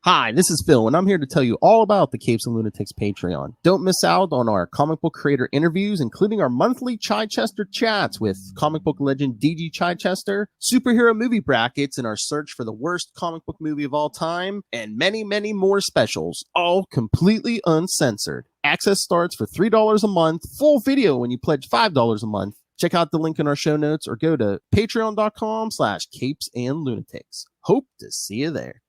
Hi, this is Phil, and I'm here to tell you all about the Capes and Lunatics Patreon. Don't miss out on our comic book creator interviews, including our monthly Chichester chats with comic book legend DG Chichester, superhero movie brackets in our search for the worst comic book movie of all time, and many, many more specials, all completely uncensored. Access starts for $3 a month, full video when you pledge $5 a month. Check out the link in our show notes or go to patreon.com/capesandlunatics. Hope to see you there.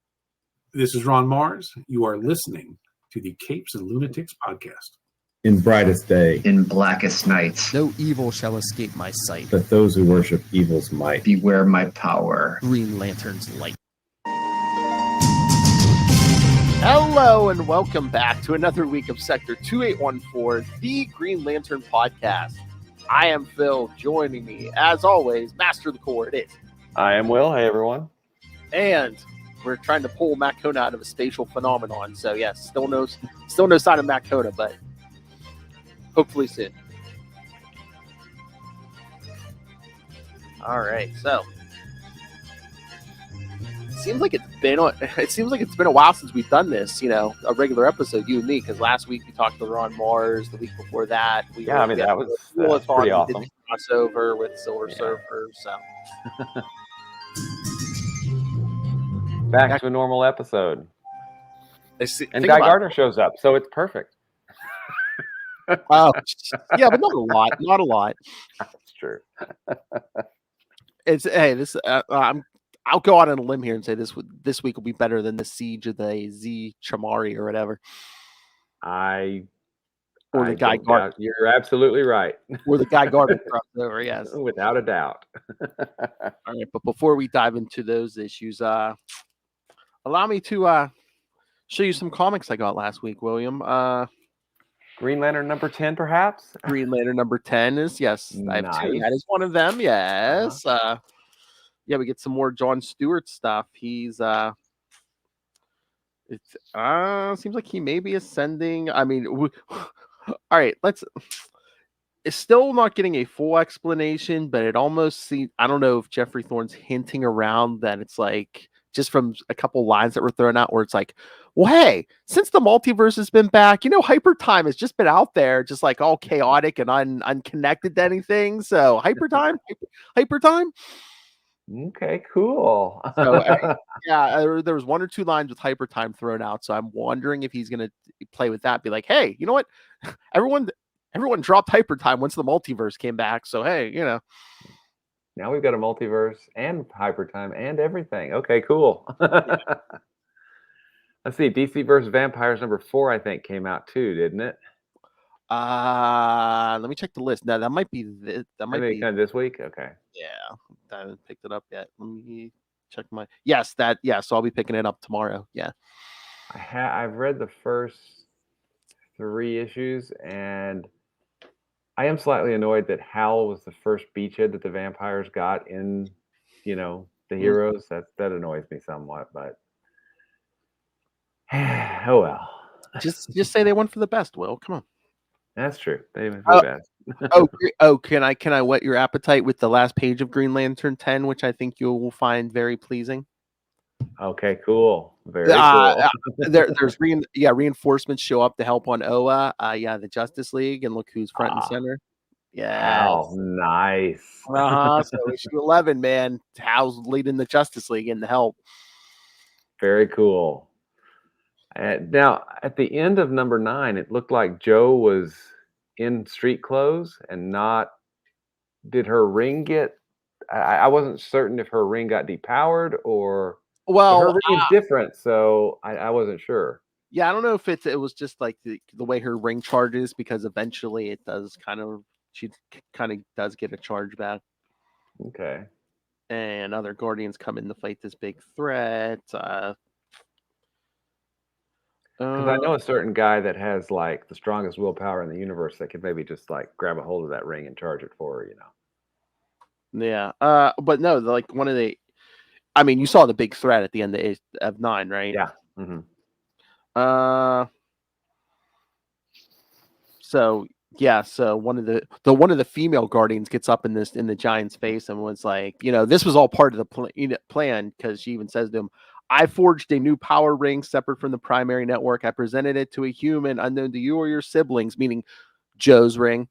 This is Ron Mars. You are listening to the Capes and Lunatics podcast. In brightest day, in blackest nights, no evil shall escape my sight, but those who worship evil's might. Beware my power. Green Lantern's light. Hello and welcome back to another week of Sector 2814, the Green Lantern podcast. I am Phil. Joining me, as always, Master of the Core. It is. I am Will. Hey, everyone. And we're trying to pull Matt Kona out of a spatial phenomenon. So, yes, still no sign of Matt Kona, but hopefully soon. All right, so it seems like it's been a while since we've done this. You know, a regular episode, you and me, because last week we talked to Ron Mars. The week before that, that was pretty awesome. Did the crossover with Silver Surfer. So. Back to a normal episode. And Guy Gardner shows up, so it's perfect. Oh, yeah, but not a lot. Not a lot. That's true. I'll go out on a limb here and say this week will be better than the Siege of the Z Chamari or whatever. The Guy Gardner. You're absolutely right. Or the Guy Gardner crossover, yes. Without a doubt. All right, but before we dive into those issues, allow me to show you some comics I got last week, William. Green Lantern number 10, perhaps? Green Lantern number 10 is, yes. Nice. I have two. That is one of them, yes. We get some more John Stewart stuff. He's seems like he may be ascending. I mean, all right, it's still not getting a full explanation, but it almost seems, I don't know if Jeffrey Thorne's hinting around that it's like, just from a couple lines that were thrown out where it's like, well, hey, since the multiverse has been back, Hyper Time has just been out there, just like all chaotic and unconnected to anything. So Hyper Time. Okay, cool. So, there was one or two lines with Hyper Time thrown out. So I'm wondering if he's going to play with that. Be like, hey, you know what? Everyone dropped Hyper Time once the multiverse came back. So, hey, Now we've got a multiverse and Hyper Time and everything. Okay, cool. Let's see. DC versus Vampires number 4, I think, came out too, didn't it? Let me check the list. Now that might be kind of this week. Okay. Yeah, I haven't picked it up yet. Let me check my. Yes, so I'll be picking it up tomorrow. Yeah. I've read the first 3 issues and I am slightly annoyed that Hal was the first beachhead that the vampires got in, the heroes. That annoys me somewhat, but oh well. Just say they went for the best, Will. Come on. That's true. They went for the best. Can I whet your appetite with the last page of Green Lantern 10, which I think you will find very pleasing? Okay, cool. Very cool. There's reinforcements show up to help on Oa. The Justice League, and look who's front and center. Yeah. Wow, nice. So issue 11, man. Hal's leading the Justice League in the help. Very cool. Now, at the end of number 9, it looked like Joe was in street clothes and not. Did her ring get? I wasn't certain if her ring got depowered or. Well, her ring is different, so I wasn't sure. Yeah, I don't know if it was just like the way her ring charges, because eventually it does she does get a charge back. Okay. And other Guardians come in to fight this big threat. Because I know a certain guy that has like the strongest willpower in the universe that could maybe just like grab a hold of that ring and charge it for her, Yeah. But no, like one of the. I mean, you saw the big threat at the end of 9, right? Yeah. Mm-hmm. So Yeah, so one of the female guardians gets up in the giant's face and was like, this was all part of the plan, because she even says to him, "I forged a new power ring separate from the primary network. I presented it to a human unknown to you or your siblings," meaning Joe's ring.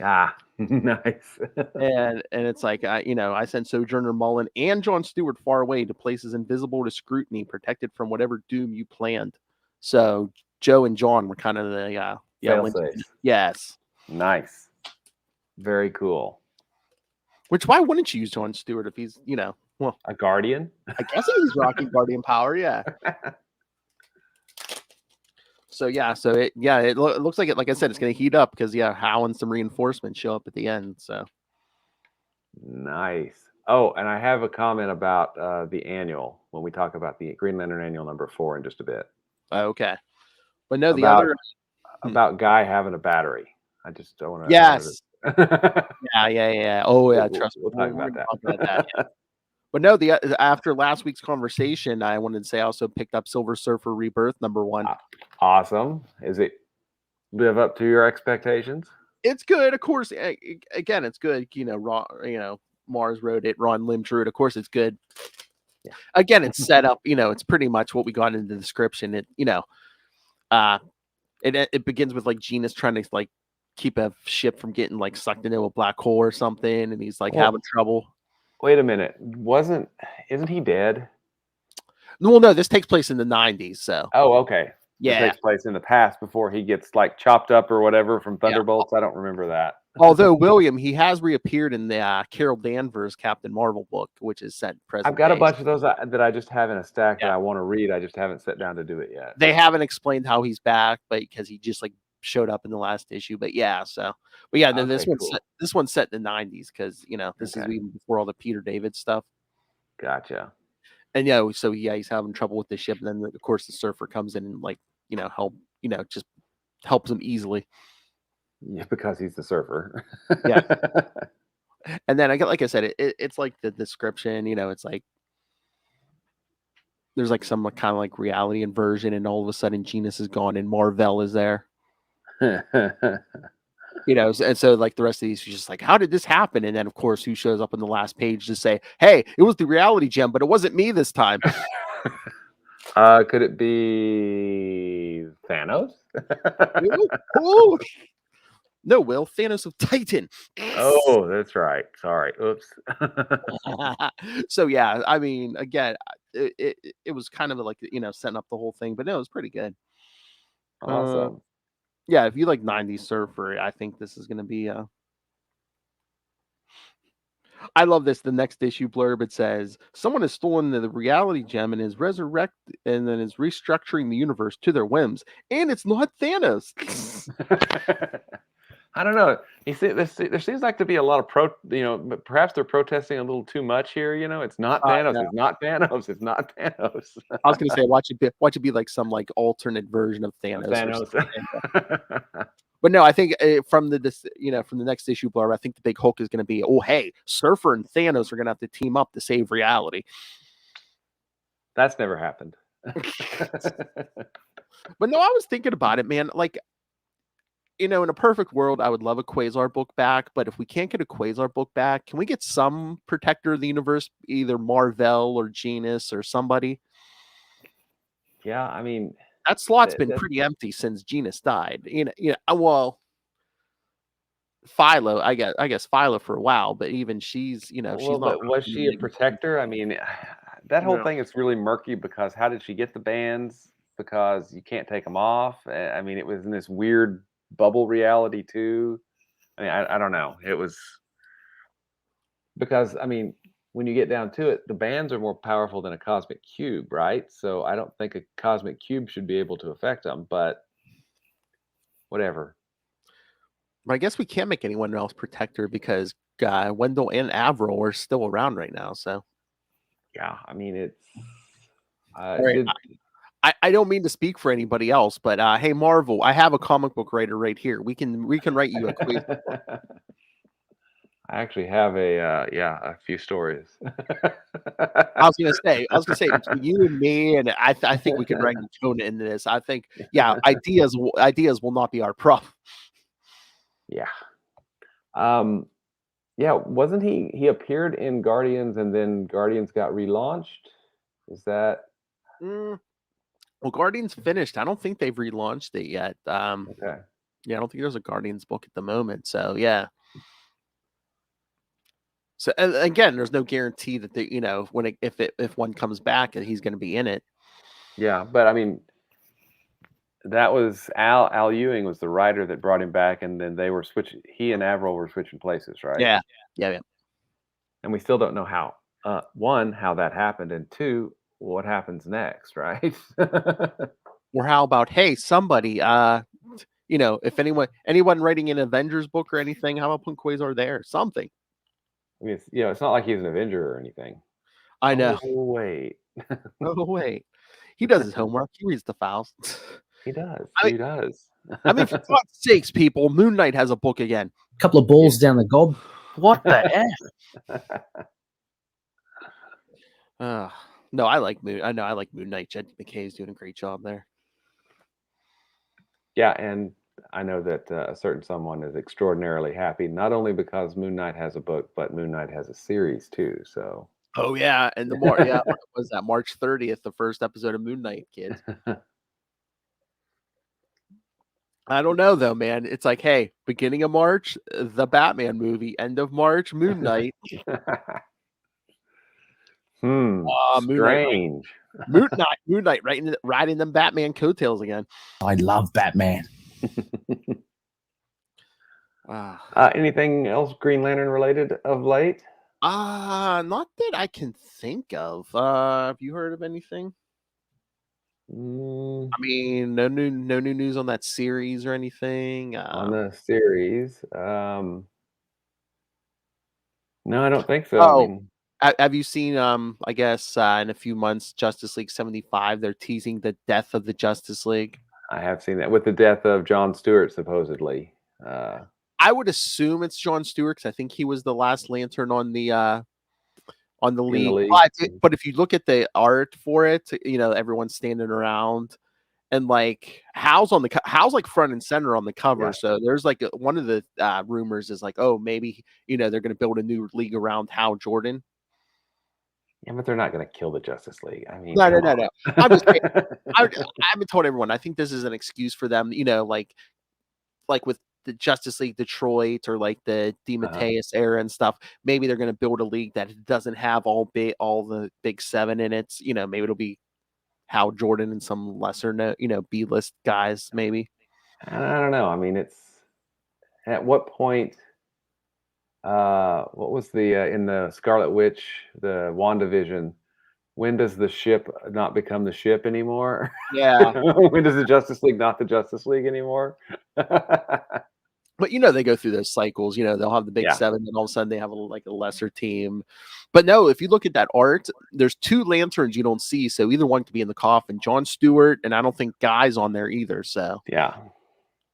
Ah, nice. And it's like, I sent Sojourner Mullen and Jon Stewart far away to places invisible to scrutiny, protected from whatever doom you planned. So Joe and John were kind of the Fail-safes. yes. Nice. Very cool. Which, why wouldn't you use Jon Stewart if he's, well, A guardian? I guess he's rocking guardian power, yeah. So it looks like it. Like I said, it's going to heat up because Hal and some reinforcements show up at the end. So Nice. Oh, and I have a comment about the annual when we talk about the Green Lantern Annual #4 in just a bit. okay, but no, the About- other About Guy having a battery. I just don't want to. yes, yeah. Oh yeah, trust me. We'll talk about that. Talk about that, yeah. But no, after last week's conversation, I wanted to say I also picked up Silver Surfer Rebirth #1. Awesome. Is it live up to your expectations? It's good, of course. Again, it's good. Mars wrote it. Ron Lim drew it. Of course, it's good. Yeah. Again, it's set up. It's pretty much what we got in the description. It begins with like Genus trying to like keep a ship from getting like sucked into a black hole or something, and he's like having trouble. Wait a minute. Isn't he dead? Well, no, this takes place in the 90s. So Oh, okay. yeah. It takes place in the past before he gets like chopped up or whatever from Thunderbolts. I don't remember that. Although William, he has reappeared in the Carol Danvers Captain Marvel book, which is set present. I've got a day. bunch of those that I just have in a stack that I want to read. I just haven't sat down to do it yet. They haven't explained how he's back, but because he just like showed up in the last issue. But this one's set in the 90s because this is even before all the Peter David stuff. Gotcha. And so he's having trouble with the ship, and then of course the Surfer comes in and just helps him easily. Yeah, because he's the Surfer. Yeah. And then like I said, it's like the description, it's like there's like some kind of like reality inversion, and all of a sudden Genus is gone and Marvel is there. And so like the rest of these, you're just like, how did this happen? And then of course, who shows up on the last page to say, hey, it was the reality gem, but it wasn't me this time. Could it be Thanos? Ooh. No, Will, Thanos of Titan. Oh, that's right. Sorry. Oops. So yeah, I mean, again, it was kind of like setting up the whole thing, but no, it was pretty good. Awesome. Yeah, if you like 90s Surfer, I think this is going to be I love this. The next issue blurb, it says, someone has stolen the reality gem and is restructuring the universe to their whims. And it's not Thanos. I don't know. There seems like to be a lot of perhaps they're protesting a little too much here. It's not Thanos. No. It's not Thanos. It's not Thanos. I was going to say, watch it be like some like alternate version of Thanos. But no, I think from the next issue blurb, I think the big hook is going to be, oh hey, Surfer and Thanos are going to have to team up to save reality. That's never happened. But no, I was thinking about it, man. Like, in a perfect world, I would love a Quasar book back. But if we can't get a Quasar book back, can we get some Protector of the Universe, either Marvel or Genus or somebody? Yeah, I mean, that slot's been pretty empty since Genus died. Well, Philo, I guess Philo for a while, but even she's, she's not. But was she a Protector? I mean, that whole thing is really murky because how did she get the bands? Because you can't take them off. I mean, it was in this weird bubble reality too. I mean, I don't know. It was because, I mean, when you get down to it, the bands are more powerful than a cosmic cube, right? So I don't think a cosmic cube should be able to affect them, but whatever. But I guess we can't make anyone else Protector because Wendell and Avril are still around right now. So yeah, I mean, it's I don't mean to speak for anybody else, but hey, Marvel, I have a comic book writer right here. We can write you a quiz. I actually have a few stories. I was gonna say between you and me, and I think we can write Jonah into this. I think ideas will not be our problem. Yeah. Yeah, wasn't he appeared in Guardians and then Guardians got relaunched? Is that Mm, well, Guardians finished. I don't think they've relaunched it yet. okay? Yeah, I don't think there's a Guardians book at the moment. So yeah. So and again, there's no guarantee that they, if one comes back, that he's going to be in it. Yeah, but I mean, that was Al Ewing was the writer that brought him back, and then they were switching. He and Avril were switching places, right? Yeah, yeah. And we still don't know how. One, how that happened, and two, what happens next, right? Or how about, hey, somebody, if anyone writing an Avengers book or anything, how about put Quasar there? Something. I mean, it's not like he's an Avenger or anything. I know. Oh wait, Oh wait, he does his homework. He reads the files. he does. I mean- He does. I mean, for God's sakes, people, Moon Knight has a book again. Couple of balls down the gob. What the F? No, I like Moon. I know I like Moon Knight. Jed McKay's doing a great job there. Yeah, and I know that a certain someone is extraordinarily happy, not only because Moon Knight has a book, but Moon Knight has a series too. So Oh yeah, and what was that March 30th, the first episode of Moon Knight, kids. I don't know though, man. It's like, hey, beginning of March, the Batman movie. End of March, Moon Knight. Moon Knight, strange. Moon Knight, riding them Batman coattails again. I love Batman. Anything else Green Lantern related of late? Not that I can think of. Have you heard of anything? I mean, no new news on that series or anything. On the series, no, I don't think so. Oh. I mean, Have you seen? I guess in a few months, Justice League 75. They're teasing the death of the Justice League. I have seen that with the death of John Stewart, supposedly. I would assume it's John Stewart because I think he was the last Lantern on the league. But if you look at the art for it, everyone's standing around, and like Hal's like front and center on the cover. Yeah. So there's like one of the rumors is like, oh, maybe they're going to build a new league around Hal Jordan. Yeah, but they're not going to kill the Justice League. I mean, No. I'm just saying, I haven't told everyone. I think this is an excuse for them, like with the Justice League Detroit or like the DeMatteis era and stuff. Maybe they're going to build a league that doesn't have all the big seven in it. Maybe it'll be Hal Jordan and some lesser, B-list guys. Maybe. I don't know. I mean, it's at what point? What was the in the Scarlet Witch, the WandaVision? When does the ship not become the ship anymore? Yeah. When does the Justice League not the Justice League anymore? But they go through those cycles. They'll have the big seven, and all of a sudden they have a lesser team. But no, if you look at that art, there's two Lanterns you don't see, so either one could be in the coffin. John Stewart, and I don't think Guy's on there either. So yeah,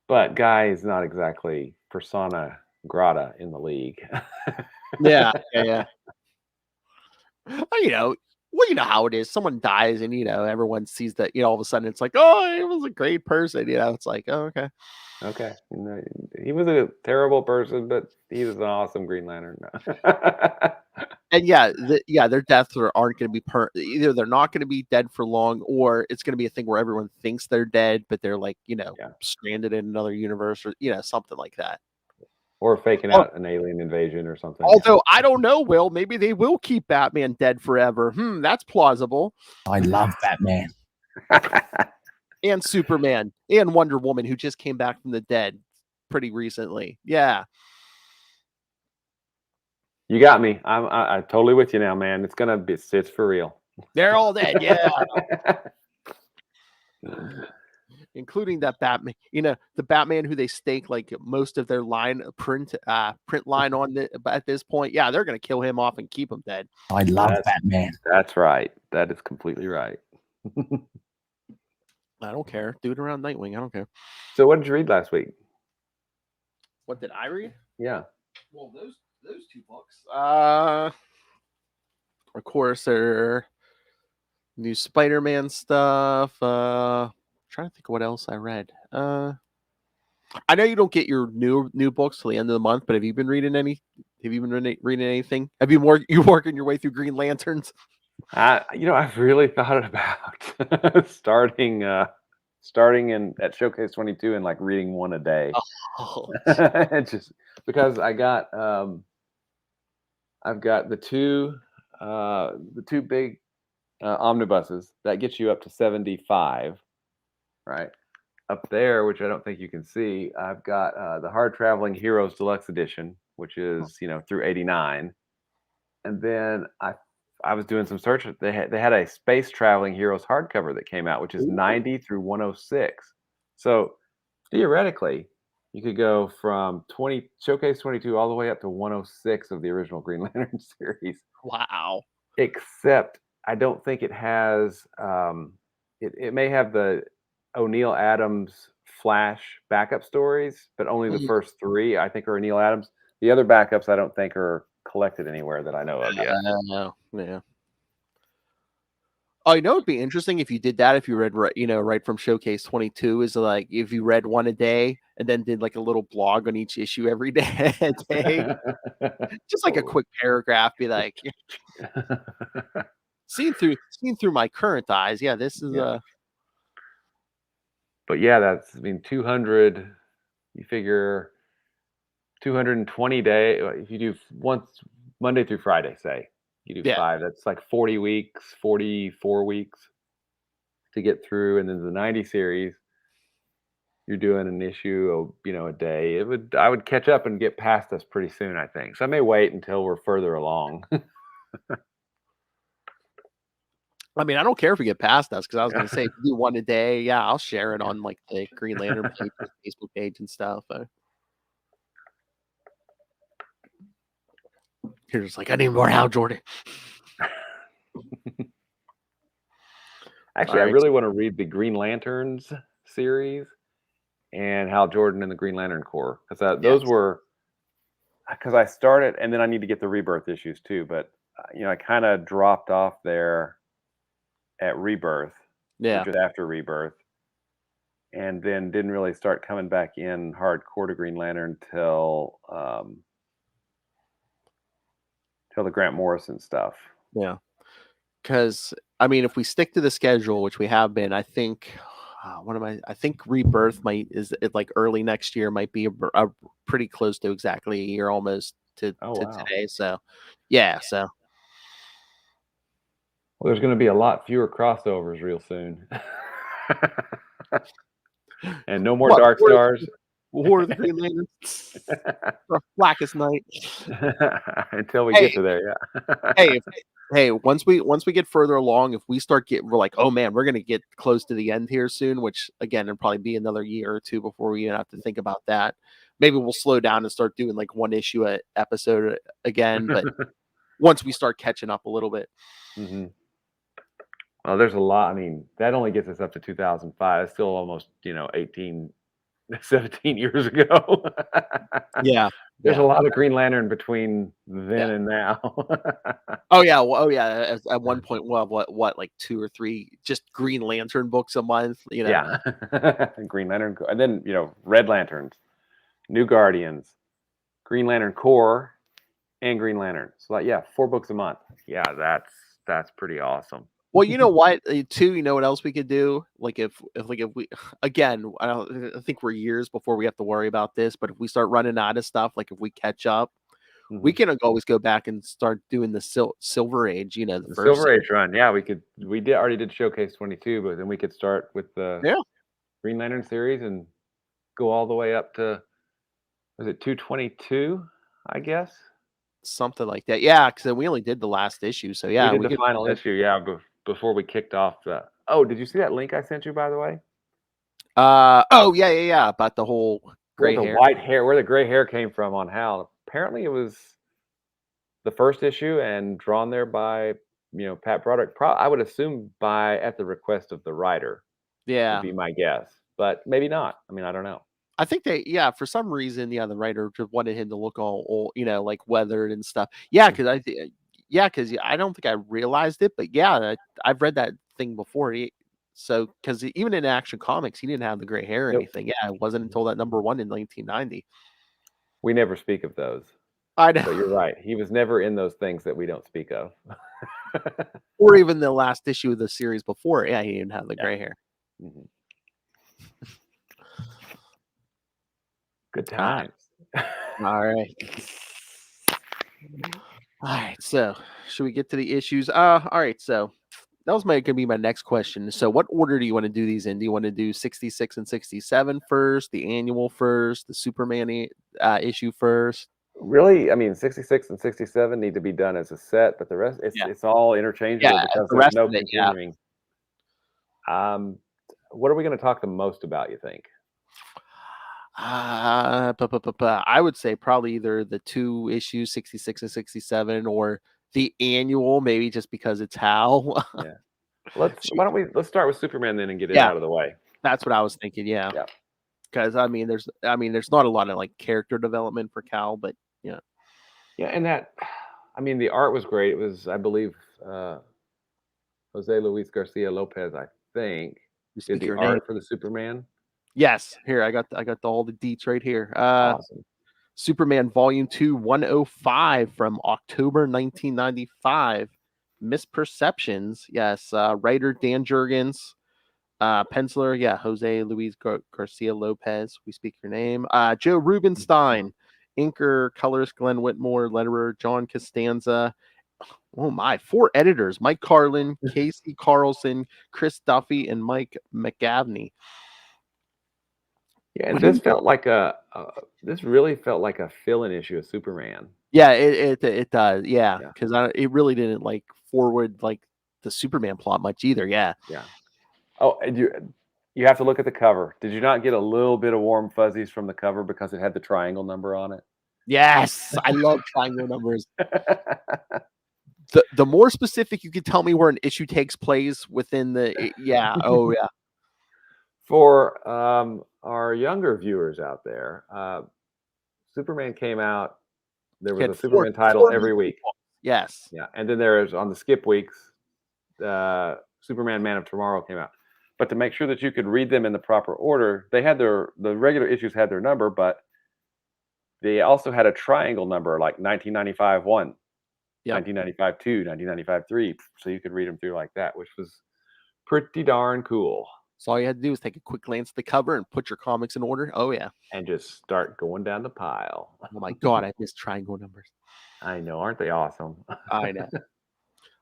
but Guy is not exactly persona grata in the league. yeah. Well, you know how it is. Someone dies, and everyone sees that. All of a sudden, it's like, oh, he was a great person. It's like, oh, okay. Okay, he was a terrible person, but he was an awesome Green Lantern. And their deaths aren't going to be either they're not going to be dead for long, or it's going to be a thing where everyone thinks they're dead, but they're like stranded in another universe, or something like that, or faking out an alien invasion or something. Although I don't know, Will, maybe they will keep Batman dead forever. That's plausible. I love Batman. And Superman and Wonder Woman, who just came back from the dead pretty recently. Yeah. You got me. I'm totally with you now, man. It's for real. They're all dead. Yeah. Including that Batman, the Batman who they stake like most of their print line on at this point. Yeah, they're going to kill him off and keep him dead. I love Batman. That's right. That is completely right. I don't care. Do it around Nightwing. I don't care. So what did you read last week? What did I read? Yeah. Well, those two books. Of course, there new Spider-Man stuff. Trying to think of what else I read. I know you don't get your new books till the end of the month, but have you been reading any? Have you been reading anything? Have you working your way through Green Lanterns? I've really thought about starting at Showcase 22 and like reading one a day. Oh, Just because I've got the two big omnibuses that gets you up to 75, right? Up there, which I don't think you can see, I've got the Hard Traveling Heroes Deluxe Edition, which is through 89, and then I was doing some search. They had a Space Traveling Heroes hardcover that came out, which is 90 through 106. So theoretically, you could go from Showcase 22 all the way up to 106 of the original Green Lantern series. wow. Except I don't think it has. It may have the O'Neill Adams Flash backup stories, but only the first 3 I think are O'Neill Adams. The other backups I don't think are collected anywhere that I know of yet. Yeah. Oh, it'd be interesting if you did that. If you read, right from Showcase 22, is like if you read one a day and then did like a little blog on each issue every day, just like a quick paragraph. Be like, seen through my current eyes. Yeah, this is But yeah, 200. You figure 220 day. If you do once Monday through Friday, say you do 5. That's like 40 weeks, 44 weeks to get through, and then the 90 series, you're doing an issue, a day. I would catch up and get past us pretty soon, I think. So I may wait until we're further along. I mean, I don't care if we get past us because I was going to say if you do one a day, yeah, I'll share it on like the Green Lantern page, Facebook page, and stuff. You're just like, I need more Hal Jordan. Actually, I really want to read the Green Lanterns series and Hal Jordan and the Green Lantern Corps, because those were, because I started, and then I need to get the Rebirth issues too. But I kind of dropped off there at Rebirth, which was after Rebirth, and then didn't really start coming back in hardcore to Green Lantern till the Grant Morrison stuff. Yeah, because I mean, if we stick to the schedule, which we have been, I think I think Rebirth is like early next year, might be a pretty close to exactly a year almost to today. So so. Well, there's going to be a lot fewer crossovers real soon. And no more Dark Stars. War of the Green Lanterns. Blackest Night. Until we get to there, Hey, once we get further along, if we start we're like, oh man, we're going to get close to the end here soon, which again, it'll probably be another year or two before we even have to think about that. Maybe we'll slow down and start doing like one issue a episode again, but once we start catching up a little bit. Mm-hmm. Well, there's a lot. I mean, that only gets us up to 2005. It's still almost, 17 years ago. Yeah. There's a lot of Green Lantern between then and now. Oh yeah. At one point, we'll have what, like 2 or 3 just Green Lantern books a month. Yeah. Green Lantern, and then Red Lanterns, New Guardians, Green Lantern Corps, and Green Lantern. So 4 books a month. Yeah, that's pretty awesome. Well, you know what, too, you know what else we could do? Like if we, again, I think we're years before we have to worry about this, but if we start running out of stuff, like if we catch up, we can always go back and start doing the Silver Age, the first Silver Age run. Yeah, we already did Showcase 22, but then we could start with the Green Lantern series and go all the way up to, was it 222, I guess? Something like that. Yeah, because we only did the last issue. So yeah, we did the final issue, before we kicked off the. Oh, did you see that link I sent you, by the way? Yeah. About the whole gray hair. White hair, where the gray hair came from on Hal. Apparently, it was the first issue and drawn there by Pat Broderick. I would assume at the request of the writer. Yeah, would be my guess, but maybe not. I mean, I don't know. I think for some reason, the writer just wanted him to look all old, like weathered and stuff. Yeah, because I don't think I realized it, but I've read that thing before. So, because even in Action Comics, he didn't have the gray hair or Nope. anything. Yeah, it wasn't until that number 1 in 1990. We never speak of those. I know. So you're right. He was never in those things that we don't speak of. Or even the last issue of the series before. Yeah, he didn't have the gray hair. Mhm. Good times. All right. All right. So, should we get to the issues? All right. So, that was going to be my next question. So, what order do you want to do these in? Do you want to do 66 and 67 first, the annual first, the Superman issue first? Really, I mean, 66 and 67 need to be done as a set, but the rest, it's all interchangeable because the there's rest no of it, continuing. What are we going to talk the most about, you think? I would say probably either the 2 issues, 66 and 67, or the annual, maybe just because it's Hal. Yeah. Let's start with Superman then and get it Yeah. out of the way. That's what I was thinking. Yeah. Yeah. Because there's not a lot of like character development for Cal, but yeah. Yeah, and the art was great. It was, I believe, Jose Luis Garcia Lopez, I think, did the art for the Superman. Yes. Here, I got all the deets right here. Awesome. Superman Volume 2, 105 from October 1995. Misperceptions. Yes. Writer Dan Jurgens. Penciler, Jose Luis Garcia Lopez. We speak your name. Joe Rubenstein. Inker, colorist Glenn Whitmore. Letterer John Costanza. Oh my, 4 editors: Mike Carlin, Casey Carlson, Chris Duffy, and Mike McGavney. Yeah, and this felt like this really felt like a fill-in issue of Superman. Yeah, it does. Yeah, because it really didn't like forward like the Superman plot much either. Yeah. Yeah. Oh, and you have to look at the cover. Did you not get a little bit of warm fuzzies from the cover because it had the triangle number on it? Yes, I love triangle numbers. The more specific you could tell me where an issue takes place within the oh yeah. For our younger viewers out there, Superman came out. There was a Superman title every week. Yes. Yeah, and then there's on the skip weeks, Superman Man of Tomorrow came out. But to make sure that you could read them in the proper order, they had the regular issues had their number, but they also had a triangle number like 1995 1, 1995 2, 1995 3, so you could read them through like that, which was pretty darn cool. So all you had to do was take a quick glance at the cover and put your comics in order. Oh yeah. And just start going down the pile. Oh my god, I miss triangle numbers. I know, aren't they awesome? I know.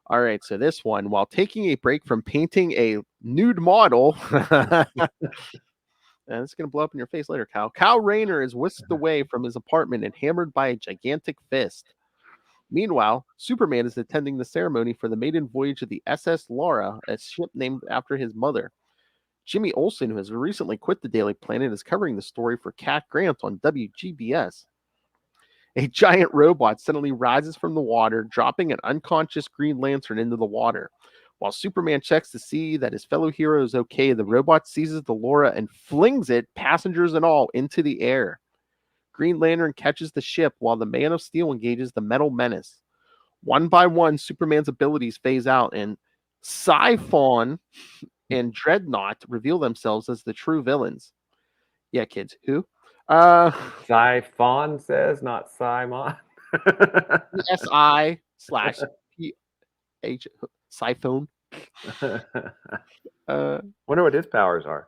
All right, so this one, while taking a break from painting a nude model, and it's going to blow up in your face later, Kal Rayner is whisked away from his apartment and hammered by a gigantic fist. Meanwhile, Superman is attending the ceremony for the maiden voyage of the SS Laura, a ship named after his mother. Jimmy Olsen, who has recently quit the Daily Planet, is covering the story for Cat Grant on WGBS. A giant robot suddenly rises from the water, dropping an unconscious Green Lantern into the water. While Superman checks to see that his fellow hero is okay, the robot seizes the Laura and flings it, passengers and all, into the air. Green Lantern catches the ship while the Man of Steel engages the Metal Menace. One by one, Superman's abilities phase out, and Siphon and Dreadnought reveal themselves as the true villains. Yeah, kids. Who? Siphon says, not Simon. SI/PH Siphon. Wonder what his powers are.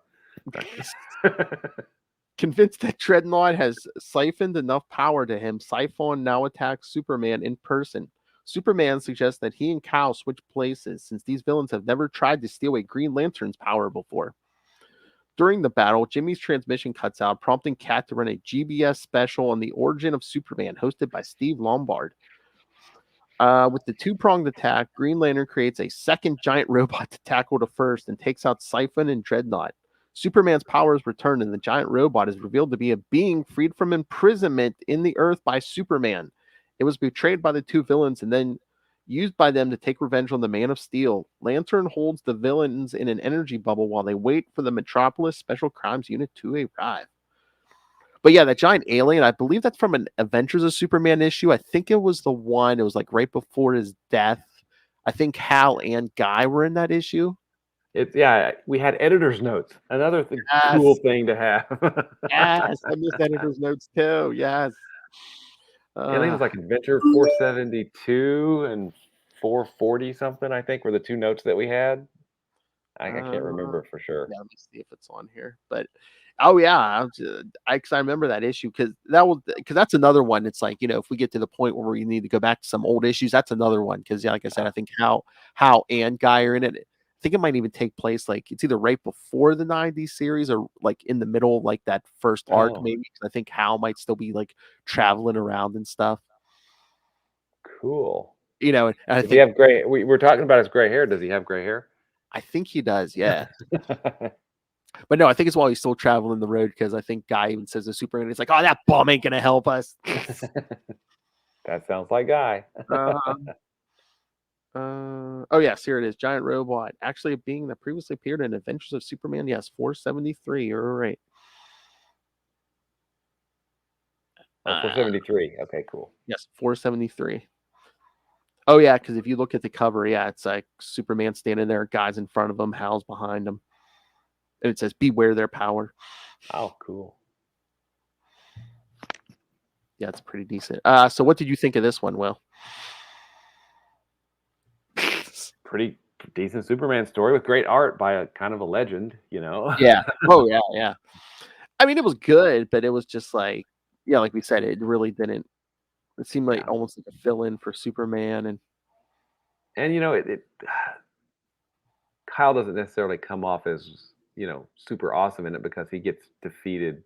Convinced that Dreadnought has siphoned enough power to him, Siphon now attacks Superman in person. Superman suggests that he and Kal switch places since these villains have never tried to steal a Green Lantern's power before. During the battle, Jimmy's transmission cuts out, prompting Kat to run a GBS special on the origin of Superman, hosted by Steve Lombard. With the two-pronged attack, Green Lantern creates a second giant robot to tackle the first and takes out Siphon and Dreadnought. Superman's powers return, and the giant robot is revealed to be a being freed from imprisonment in the Earth by Superman. It was betrayed by the two villains and then used by them to take revenge on the Man of Steel. Lantern holds the villains in an energy bubble while they wait for the Metropolis Special Crimes Unit to arrive. But yeah, that giant alien, I believe that's from an Adventures of Superman issue. I think it was the one, it was like right before his death. I think Hal and Guy were in that issue. We had editor's notes. Another Yes. cool thing to have. Yes, I missed editor's notes too. Yes. I think it was like Adventure 472 and 440 something, I think, were the two notes that we had. I can't remember for sure. Yeah, let me see if it's on here. But oh yeah, I remember that issue because that's another one. It's like, if we get to the point where we need to go back to some old issues, that's another one. Because yeah, like I said, I think how and Guy are in it. I think it might even take place like it's either right before the '90s series or like in the middle, like that first arc, maybe. 'Cause I think Hal might still be like traveling around and stuff. Cool. And I Does he think have gray? We're talking about his gray hair. Does he have gray hair? I think he does, yeah. But no, I think it's while he's still traveling the road because I think Guy even says to Superman, he's like, "Oh, that bum ain't gonna help us." That sounds like Guy. Oh yes, here it is. Giant robot, actually a being that previously appeared in Adventures of Superman. Yes, 473. You're right. 473. Okay, cool. Yes, 473. Oh yeah, because if you look at the cover, yeah, it's like Superman standing there, guys in front of him, Hal's behind him, and it says, "Beware their power." Oh, cool. Yeah, it's pretty decent. So what did you think of this one, Will? Pretty decent Superman story with great art by a kind of a legend, Yeah. Oh yeah, yeah. I mean, it was good, but it was just like, yeah, like we said, it really didn't. It seemed like almost like a fill-in for Superman, and it Kyle doesn't necessarily come off as super awesome in it because he gets defeated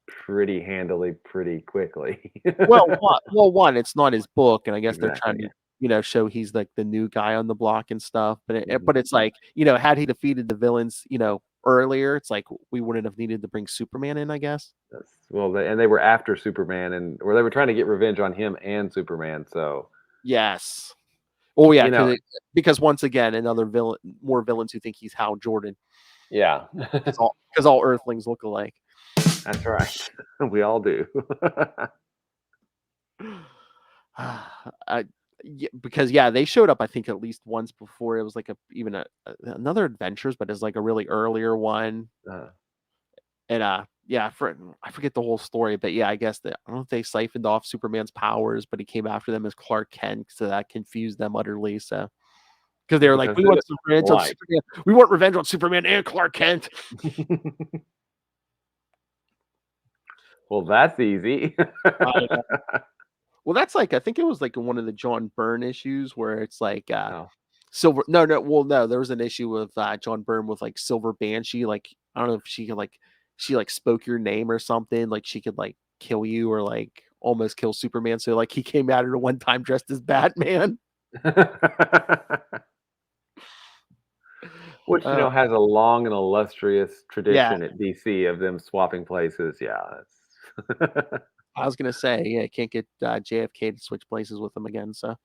pretty handily, pretty quickly. one, it's not his book, and I guess they're trying Exactly, to, show he's like the new guy on the block and stuff. But Mhm. but it's like, had he defeated the villains, earlier, it's like we wouldn't have needed to bring Superman in, I guess. Well, and they were after Superman, or they were trying to get revenge on him and Superman. So Yes. Oh yeah, you know, because once again, another villain, more villains who think he's Hal Jordan. yeah, Because all Earthlings look alike. that's right. We all do. Because they showed up I think at least once before. It was like another Adventures, but it's like a really earlier one. And I forget the whole story, but yeah, I guess that I don't know if they siphoned off Superman's powers, but he came after them as Clark Kent, so that confused them utterly. So because they were like, we want revenge on Superman, we want revenge on Superman and Clark Kent. Well, that's easy. Well, that's like, I think it was like one of the John Byrne issues where it's like Silver. No, there was an issue with John Byrne with like Silver Banshee. Like, I don't know if she could she spoke your name or something. Like she could like kill you or like almost kill Superman. So like he came at her one time dressed as Batman. Which has a long and illustrious tradition at DC of them swapping places. Yeah, that's I was gonna say, can't get JFK to switch places with them again. So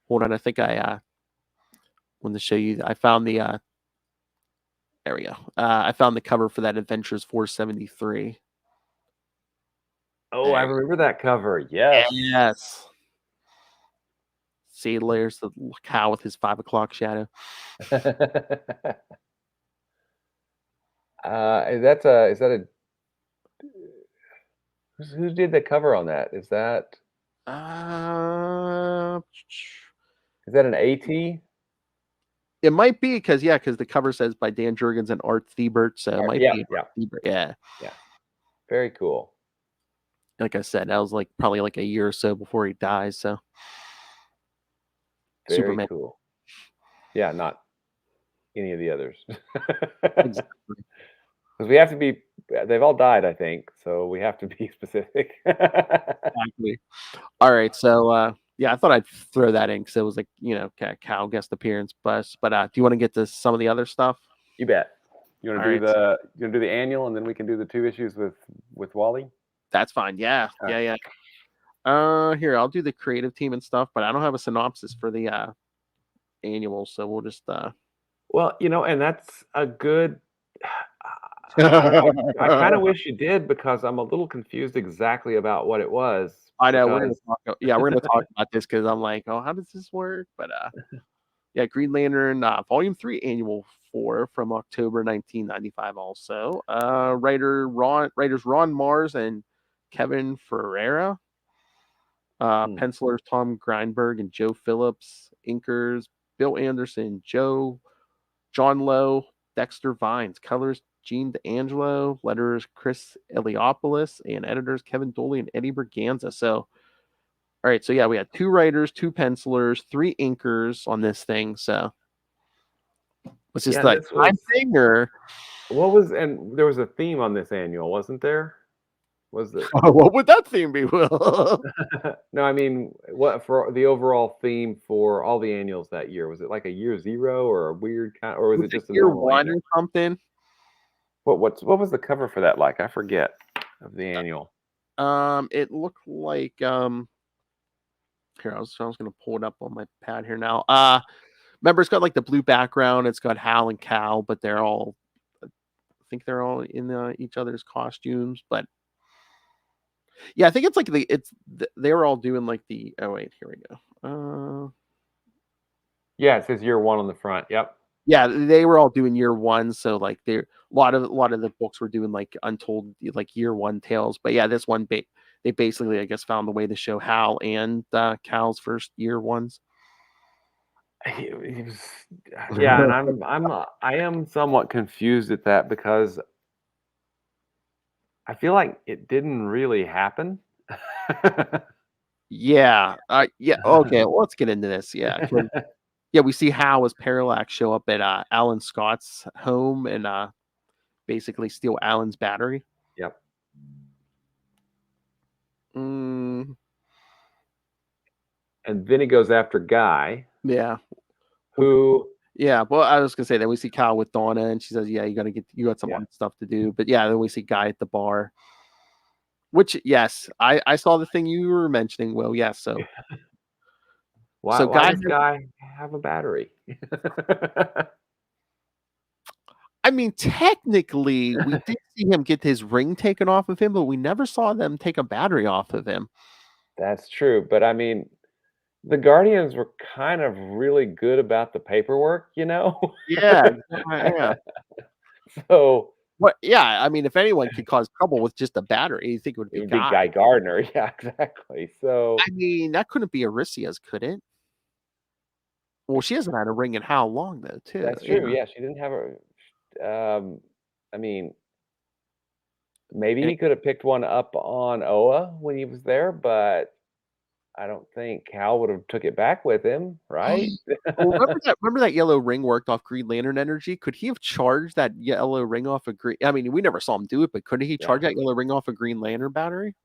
hold on, I think I wanted to show you. I found the there we go. I found the cover for that Adventures 473. Oh, I remember that cover. Yes. Yes. See, there's the cow with his 5 o'clock shadow. Is that who did the cover on that? Is that an AT? It might be because the cover says by Dan Jurgens and Art Thibert, so it might be Thibert. Yeah. Very cool. Like I said, that was like probably like a year or so before he dies. So very Superman. Cool. Yeah, not any of the others. Exactly. Because we have to be. They've all died, I think. So we have to be specific. Exactly. All right. So I thought I'd throw that in because it was like cow guest appearance, but do you want to get to some of the other stuff? You bet. You want to do the annual, and then we can do the 2 issues with Wally. That's fine. Yeah. Yeah. Here, I'll do the creative team and stuff, but I don't have a synopsis for the annual, so we'll just Well, and that's a good. I kind of wish you did because I'm a little confused exactly about what it was. I know we're gonna talk. Yeah, we're gonna talk about this because I'm like, oh, how does this work? But Yeah, Green Lantern Volume 3 Annual 4 from October 1995 also. Writers Ron Mars and Kevin Ferreira. Pencilers Tom Grindberg and Joe Phillips. Inkers Bill Anderson, John Lowe, Dexter Vines. Colors Gene D'Angelo. Letters Chris Eliopoulos. And editors Kevin Doley and Eddie Berganza. So, all right. So, yeah, we had 2 writers, 2 pencilers, 3 inkers on this thing. So, was this like time thing or what was? And there was a theme on this annual, wasn't there? Was there? What would that theme be, Will? No, I mean, what for the overall theme for all the annuals that year? Was it like a year 0 or a weird kind, or was it just a year normal 1 annual? or something? What was the cover for that like? I forget of the annual. It looked like here I was gonna pull it up on my pad here now. Remember, it's got like the blue background. It's got Hal and Cal, but I think they're all in each other's costumes. But yeah, I think it's like they were all doing like the. Oh wait, here we go. Yeah, it says year 1 on the front. Yep. Yeah, they were all doing year 1, so like a lot of the books were doing like untold like year 1 tales. But yeah, this one they basically I guess found the way to show Hal and Cal's first year 1s. He was, yeah, and I am somewhat confused at that because I feel like it didn't really happen. Yeah. Yeah. Okay. Well, let's get into this. Yeah. Yeah. We see Hal as Parallax show up at Alan Scott's home and basically steal Alan's battery. Yep. Mm. And then he goes after Guy. Yeah. Who? Yeah. Well, I was gonna say that we see Kyle with Donna, and she says, "Yeah, you got some other stuff to do." But yeah, then we see Guy at the bar. Which, yes, I saw the thing you were mentioning, Will. Yes, so why does Guy have a battery? I mean, technically, we did see him get his ring taken off of him, but we never saw them take a battery off of him. That's true, but I mean, the Guardians were kind of really good about the paperwork, you know? Yeah, yeah. So what? Yeah, I mean, if anyone could cause trouble with just a battery, you think it would be Guy Gardner. Yeah, exactly. So I mean, that couldn't be Aricia's, could it? Well, she hasn't had a ring in how long though, too. That's true. Yeah, she didn't have a. I mean, maybe he could have picked one up on Oa when he was there, but I don't think Cal would have took it back with him, right? Well, remember that yellow ring worked off Green Lantern energy? Could he have charged that yellow ring off a Green? I mean, we never saw him do it, but could he charge that yellow ring off a Green Lantern battery?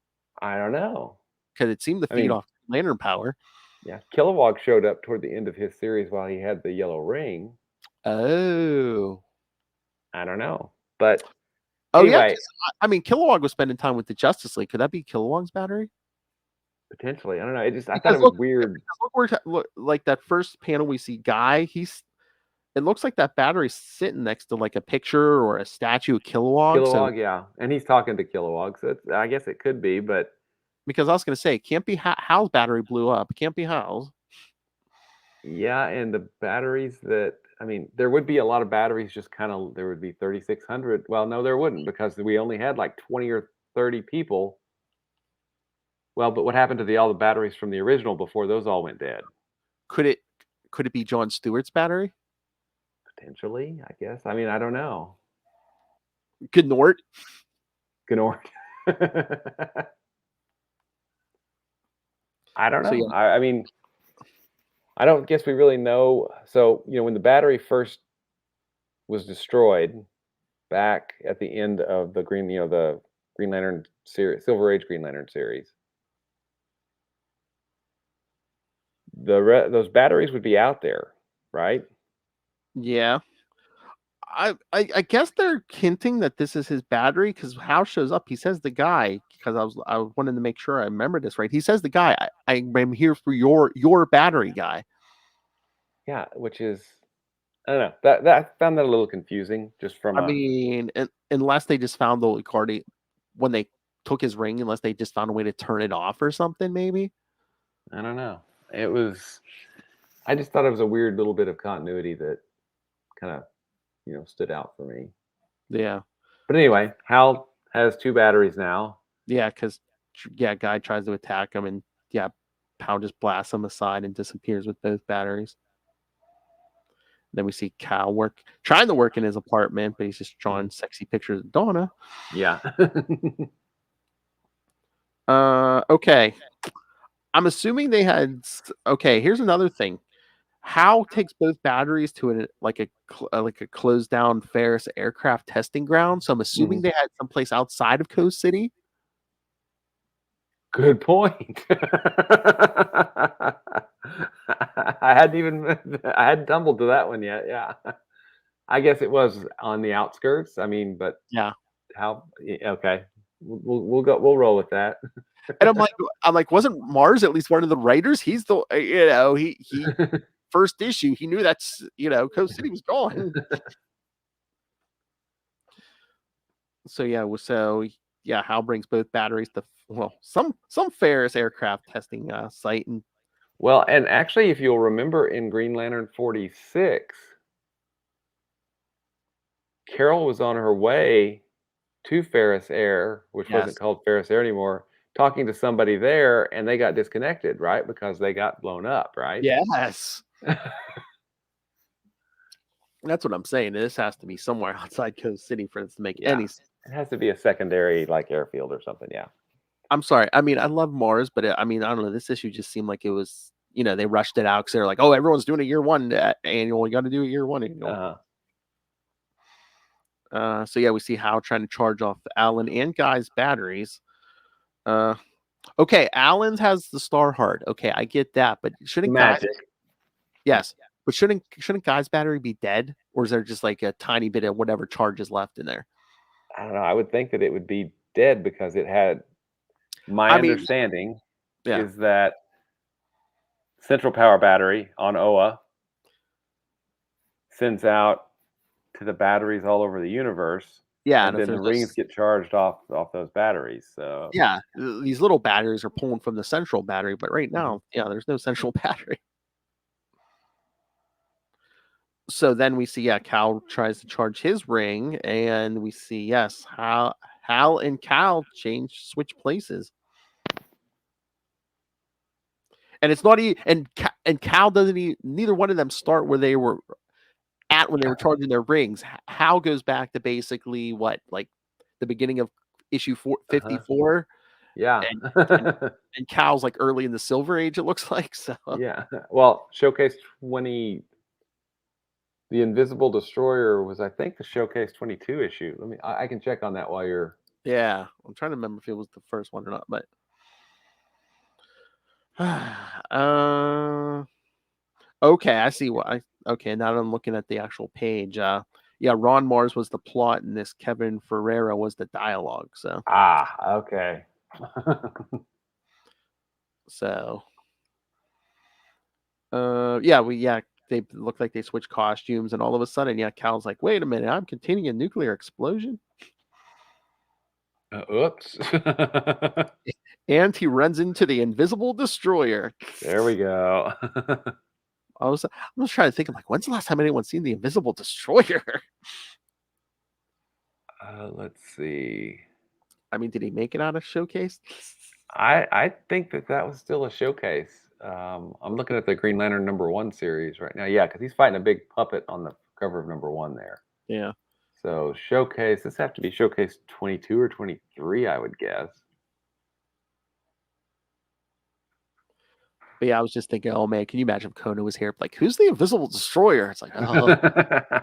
I don't know. Because it seemed to feed off Lantern power. Yeah, Kilowog showed up toward the end of his series while he had the yellow ring. Oh. I don't know. But anyway. Yeah, I mean, Kilowog was spending time with the Justice League. Could that be Kilowog's battery? Potentially. I don't know. I thought it was weird. Look, like that first panel we see Guy, it looks like that battery's sitting next to like a picture or a statue of Kilowog. Kilowog, yeah. And he's talking to Kilowog, so I guess it could be, but because I was going to say, it can't be Hal's battery blew up. It can't be Hal's. Yeah, and the batteries that, I mean, there would be a lot of batteries just kind of, there would be 3,600. Well, no, there wouldn't because we only had like 20 or 30 people. Well, but what happened to all the batteries from the original before those all went dead? Could it be John Stewart's battery? Potentially, I guess. I mean, I don't know. Gnort. I don't know. So, yeah. I mean, I don't guess we really know. So, when the battery first was destroyed back at the end of the Green Lantern series, Silver Age Green Lantern series, those batteries would be out there, right? Yeah. I guess they're hinting that this is his battery because Hal shows up. He says the Guy, because I wanted to make sure I remember this right. He says the Guy, I'm here for your battery, Guy. Yeah, which is, I don't know. That I found that a little confusing. Just from I mean, unless they just found the Guardian when they took his ring, unless they just found a way to turn it off or something, maybe. I don't know. It was I just thought it was a weird little bit of continuity that kind of, stood out for me. Yeah. But anyway, Hal has 2 batteries now. Yeah, because Guy tries to attack him, and Pow just blasts him aside and disappears with both batteries. Then we see Cal trying to work in his apartment, but he's just drawing sexy pictures of Donna. Yeah. Okay. I'm assuming they had. Okay, here's another thing. Hal takes both batteries to a closed down Ferris aircraft testing ground. So I'm assuming they had someplace outside of Coast City. Good point. I hadn't tumbled to that one yet. Yeah. I guess it was on the outskirts. I mean, but Yeah. Okay. We'll roll with that. And I'm like, wasn't Mars at least one of the writers? He's the, he first issue, he knew that's, Coast City was gone. So Hal brings both batteries to some Ferris aircraft testing site, and well, and actually, if you'll remember in Green Lantern 46, Carol was on her way to Ferris Air, which wasn't called Ferris Air anymore, talking to somebody there, and they got disconnected, right? Because they got blown up, right? Yes. That's what I'm saying. This has to be somewhere outside Coast City for this to make any sense. It has to be a secondary, like, airfield or something, yeah. I'm sorry. I mean, I love Mars, but I don't know. This issue just seemed like it was, they rushed it out because they're like, oh, everyone's doing a year 1 annual. You got to do a year 1 annual. We see Hal trying to charge off Alan and Guy's batteries. Okay, Alan's has the Star Heart. Okay, I get that, but shouldn't Magic? Yes, but shouldn't Guy's battery be dead, or is there just like a tiny bit of whatever charge is left in there? I don't know. I would think that it would be dead because it had. My understanding is that Central Power Battery on Oa sends out to the batteries all over the universe. Yeah, and then the rings get charged off those batteries. So these little batteries are pulling from the central battery, but right now, there's no central battery. So then we see, Cal tries to charge his ring, and we see, Hal and Cal switch places. And it's not and Cal doesn't neither one of them start where they were at when they were charging their rings. Hal goes back to basically like the beginning of issue 54. Yeah. And Cal's like early in the Silver Age, it looks like. So yeah. Well, Showcase 20, the Invisible Destroyer was, I think, the Showcase 22 issue. I can check on that while you're. Yeah, I'm trying to remember if it was the first one or not, but okay, I see okay, now that I'm looking at the actual page. Ron Mars was the plot, and this Kevin Ferreira was the dialogue. So okay. So they look like they switched costumes, and all of a sudden, Cal's like, wait a minute, I'm containing a nuclear explosion. Oops. And he runs into the Invisible Destroyer. There we go. I was trying to think, I'm like, when's the last time anyone's seen the Invisible Destroyer? Let's see. I mean, did he make it out of Showcase? I think that was still a Showcase. I'm looking at the Green Lantern #1 series right now. Yeah, because he's fighting a big puppet on the cover of #1 there. Yeah. So Showcase, this have to be Showcase 22 or 23, I would guess. But I was just thinking, oh man, can you imagine if Kona was here? Like, who's the Invisible Destroyer? It's like, oh.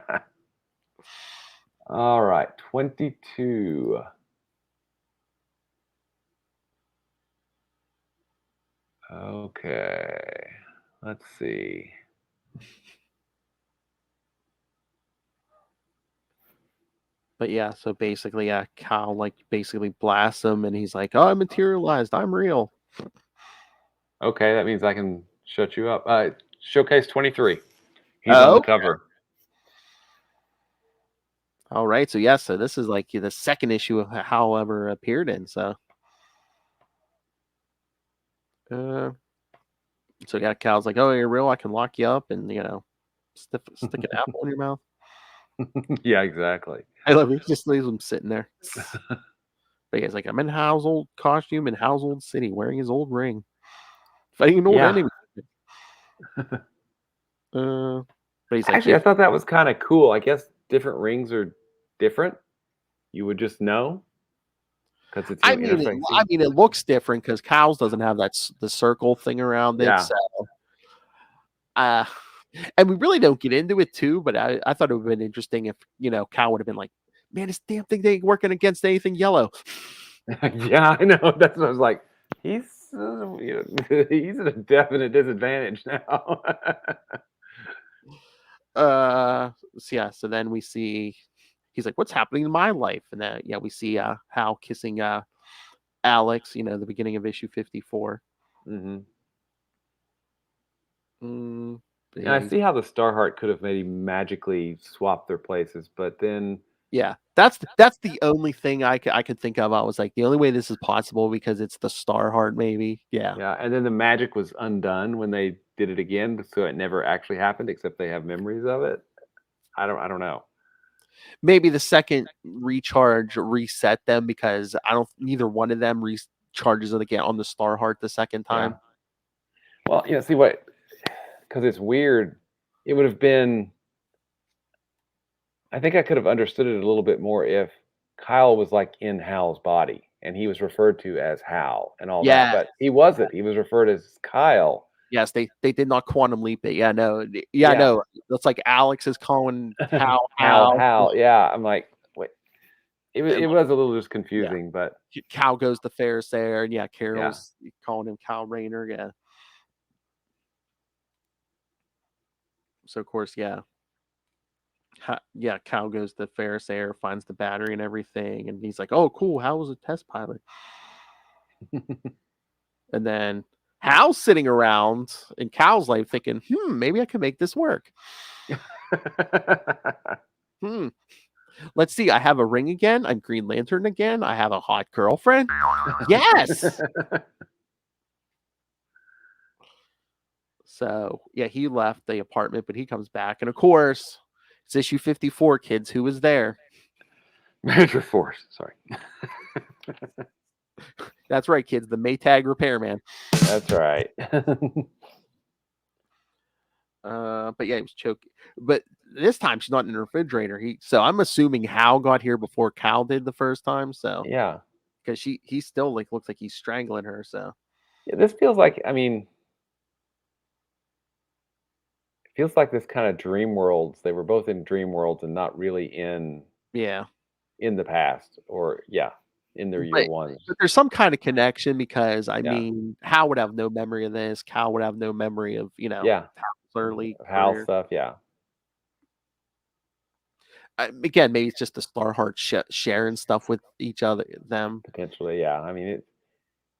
All right, 22. Okay, let's see. But so basically, Cal basically blasts him, and he's like, "Oh, I materialized. I'm real." Okay, that means I can shut you up. Showcase 23. He's on the cover. All right, so so this is like the second issue of Hal ever appeared in. So, So yeah, Cal's like, "Oh, you're real? I can lock you up and stick an apple in your mouth." Yeah, exactly. I love it. He just leaves him sitting there. But he's like, "I'm in Hal's old costume in Hal's old city, wearing his old ring, fighting an old Yeah. enemy." But he's like, Actually, I thought that was kind of cool. I guess different rings are different. You would just know because it's interfacing. it looks different because Cal's doesn't have the circle thing around it. Yeah. So, and we really don't get into it too. But I thought it would have been interesting if Cal would have been like, "Man, this damn thing ain't working against anything yellow." Yeah, I know. That's what I was like. He's he's at a definite disadvantage now. So then we see he's like, "What's happening in my life?" And then we see Hal kissing Alex. The beginning of issue 54. Mm-hmm. And I see how the Starheart could have maybe magically swapped their places, but then that's the only thing I could think of. I was like, the only way this is possible because it's the Starheart, maybe. yeah, and then the magic was undone when they did it again, so it never actually happened, except they have memories of it. I don't know. Maybe the second recharge reset them because neither one of them recharges it again on the Starheart the second time. Well, see what, because it's weird. It would have been. I think I could have understood it a little bit more if Kyle was like in Hal's body and he was referred to as Hal and all that, but he wasn't. He was referred as Kyle. Yes, they did not quantum leap it. No. That's like Alex is calling Hal. Hal. Yeah, I'm like, wait. It was a little just confusing, but Cal goes to Ferris there, and Carol's calling him Cal Rayner. Yeah. So of course, Cal goes to Ferris Air, finds the battery and everything, and he's like, "Oh, cool. Hal was a test pilot." And then Hal's sitting around in Cal's life thinking, maybe I can make this work. Let's see. I have a ring again. I'm Green Lantern again. I have a hot girlfriend. Yes. So he left the apartment, but he comes back, and of course, it's issue 54. Kids, who was there? Major Force. Sorry. That's right, kids. The Maytag repairman. That's right. But he was choking. But this time she's not in the refrigerator. So I'm assuming Hal got here before Cal did the first time. So because he still looks like he's strangling her. So this feels like it feels like this kind of dream worlds. They were both in dream worlds and not really in the past or in their year one. But there's some kind of connection because I mean, Hal would have no memory of this. Cal would have no memory of Hal's early Hal career. stuff. Yeah. Again, maybe it's just the Starheart sharing stuff with each other, them potentially. Yeah, I mean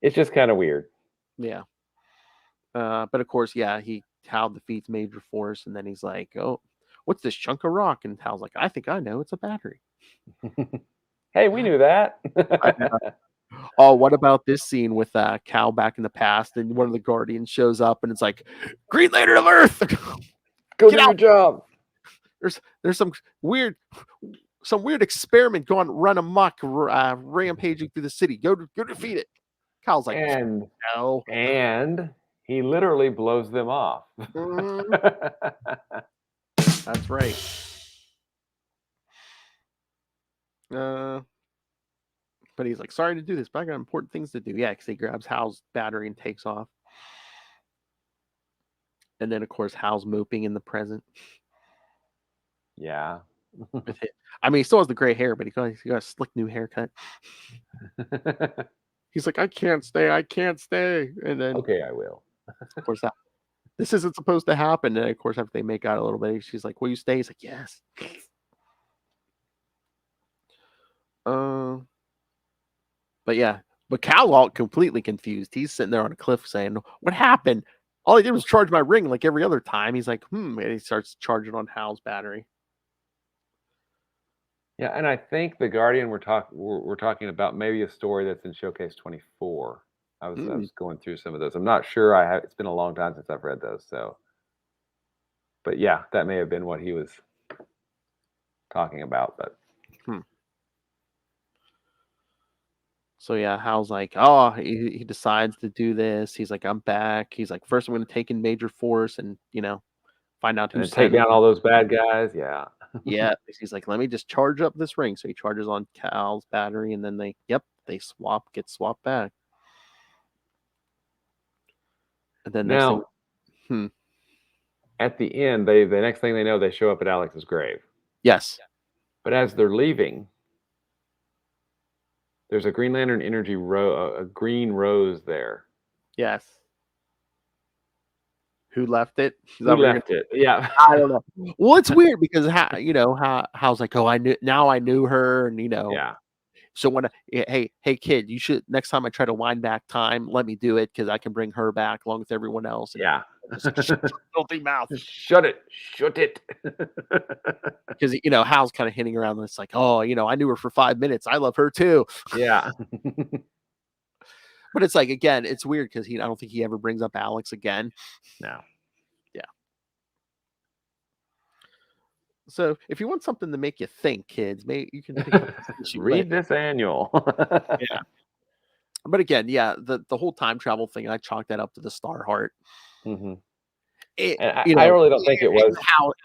it's just kind of weird. Yeah. But of course, Hal defeats Major Force, and then he's like, "Oh, what's this chunk of rock?" And Hal's like, "I think I know. It's a battery." Hey, we knew that. Oh, what about this scene with Cal back in the past, and one of the Guardians shows up, and it's like, "Green Lantern of Earth, go do your job." There's some weird experiment run amok, rampaging through the city. Go defeat it. Cal's like, no, and he literally blows them off. That's right. But he's like, "Sorry to do this, but I got important things to do." Yeah, because he grabs Hal's battery and takes off. And then, of course, Hal's moping in the present. Yeah. I mean, he still has the gray hair, but he got a slick new haircut. He's like, I can't stay. And then, okay, I will. Of course, this isn't supposed to happen. And of course, after they make out a little bit, she's like, "Will you stay?" He's like, "Yes." But Cal all completely confused. He's sitting there on a cliff saying, "What happened? All I did was charge my ring like every other time." He's like, and he starts charging on Hal's battery. Yeah, and I think the Guardian we're talking about maybe a story that's in Showcase 24. I was going through some of those. I'm not sure. It's been a long time since I've read those. So, but yeah, that may have been what he was talking about. But So yeah, Hal's like, oh, he decides to do this. He's like, I'm back. He's like, first I'm going to take in major force and find out and who then take sent down him. all those bad guys. Yeah. Yeah, he's like, let me just charge up this ring. So he charges on Cal's battery, and then they get swapped back. And then Now, at the end, the next thing they know, they show up at Alex's grave. yes, But as they're leaving, there's a Green Lantern energy a green rose there. yes. Who left it? Who left it? Yeah. I don't know. Well, it's weird because Hal's like, oh, I knew her, and Yeah. So when hey kid, you should next time I try to wind back time, let me do it because I can bring her back along with everyone else. And Yeah. filthy mouth. Shut it. Because Hal's kind of hinting around. It's like, oh, I knew her for 5 minutes. I love her too. Yeah. But it's like, again, it's weird because I don't think he ever brings up Alex again. No. Yeah. So if you want something to make you think, kids, maybe you can read this annual. Yeah. But again, yeah, the whole time travel thing, I chalked that up to the Star Heart. Mm-hmm. I really don't think it was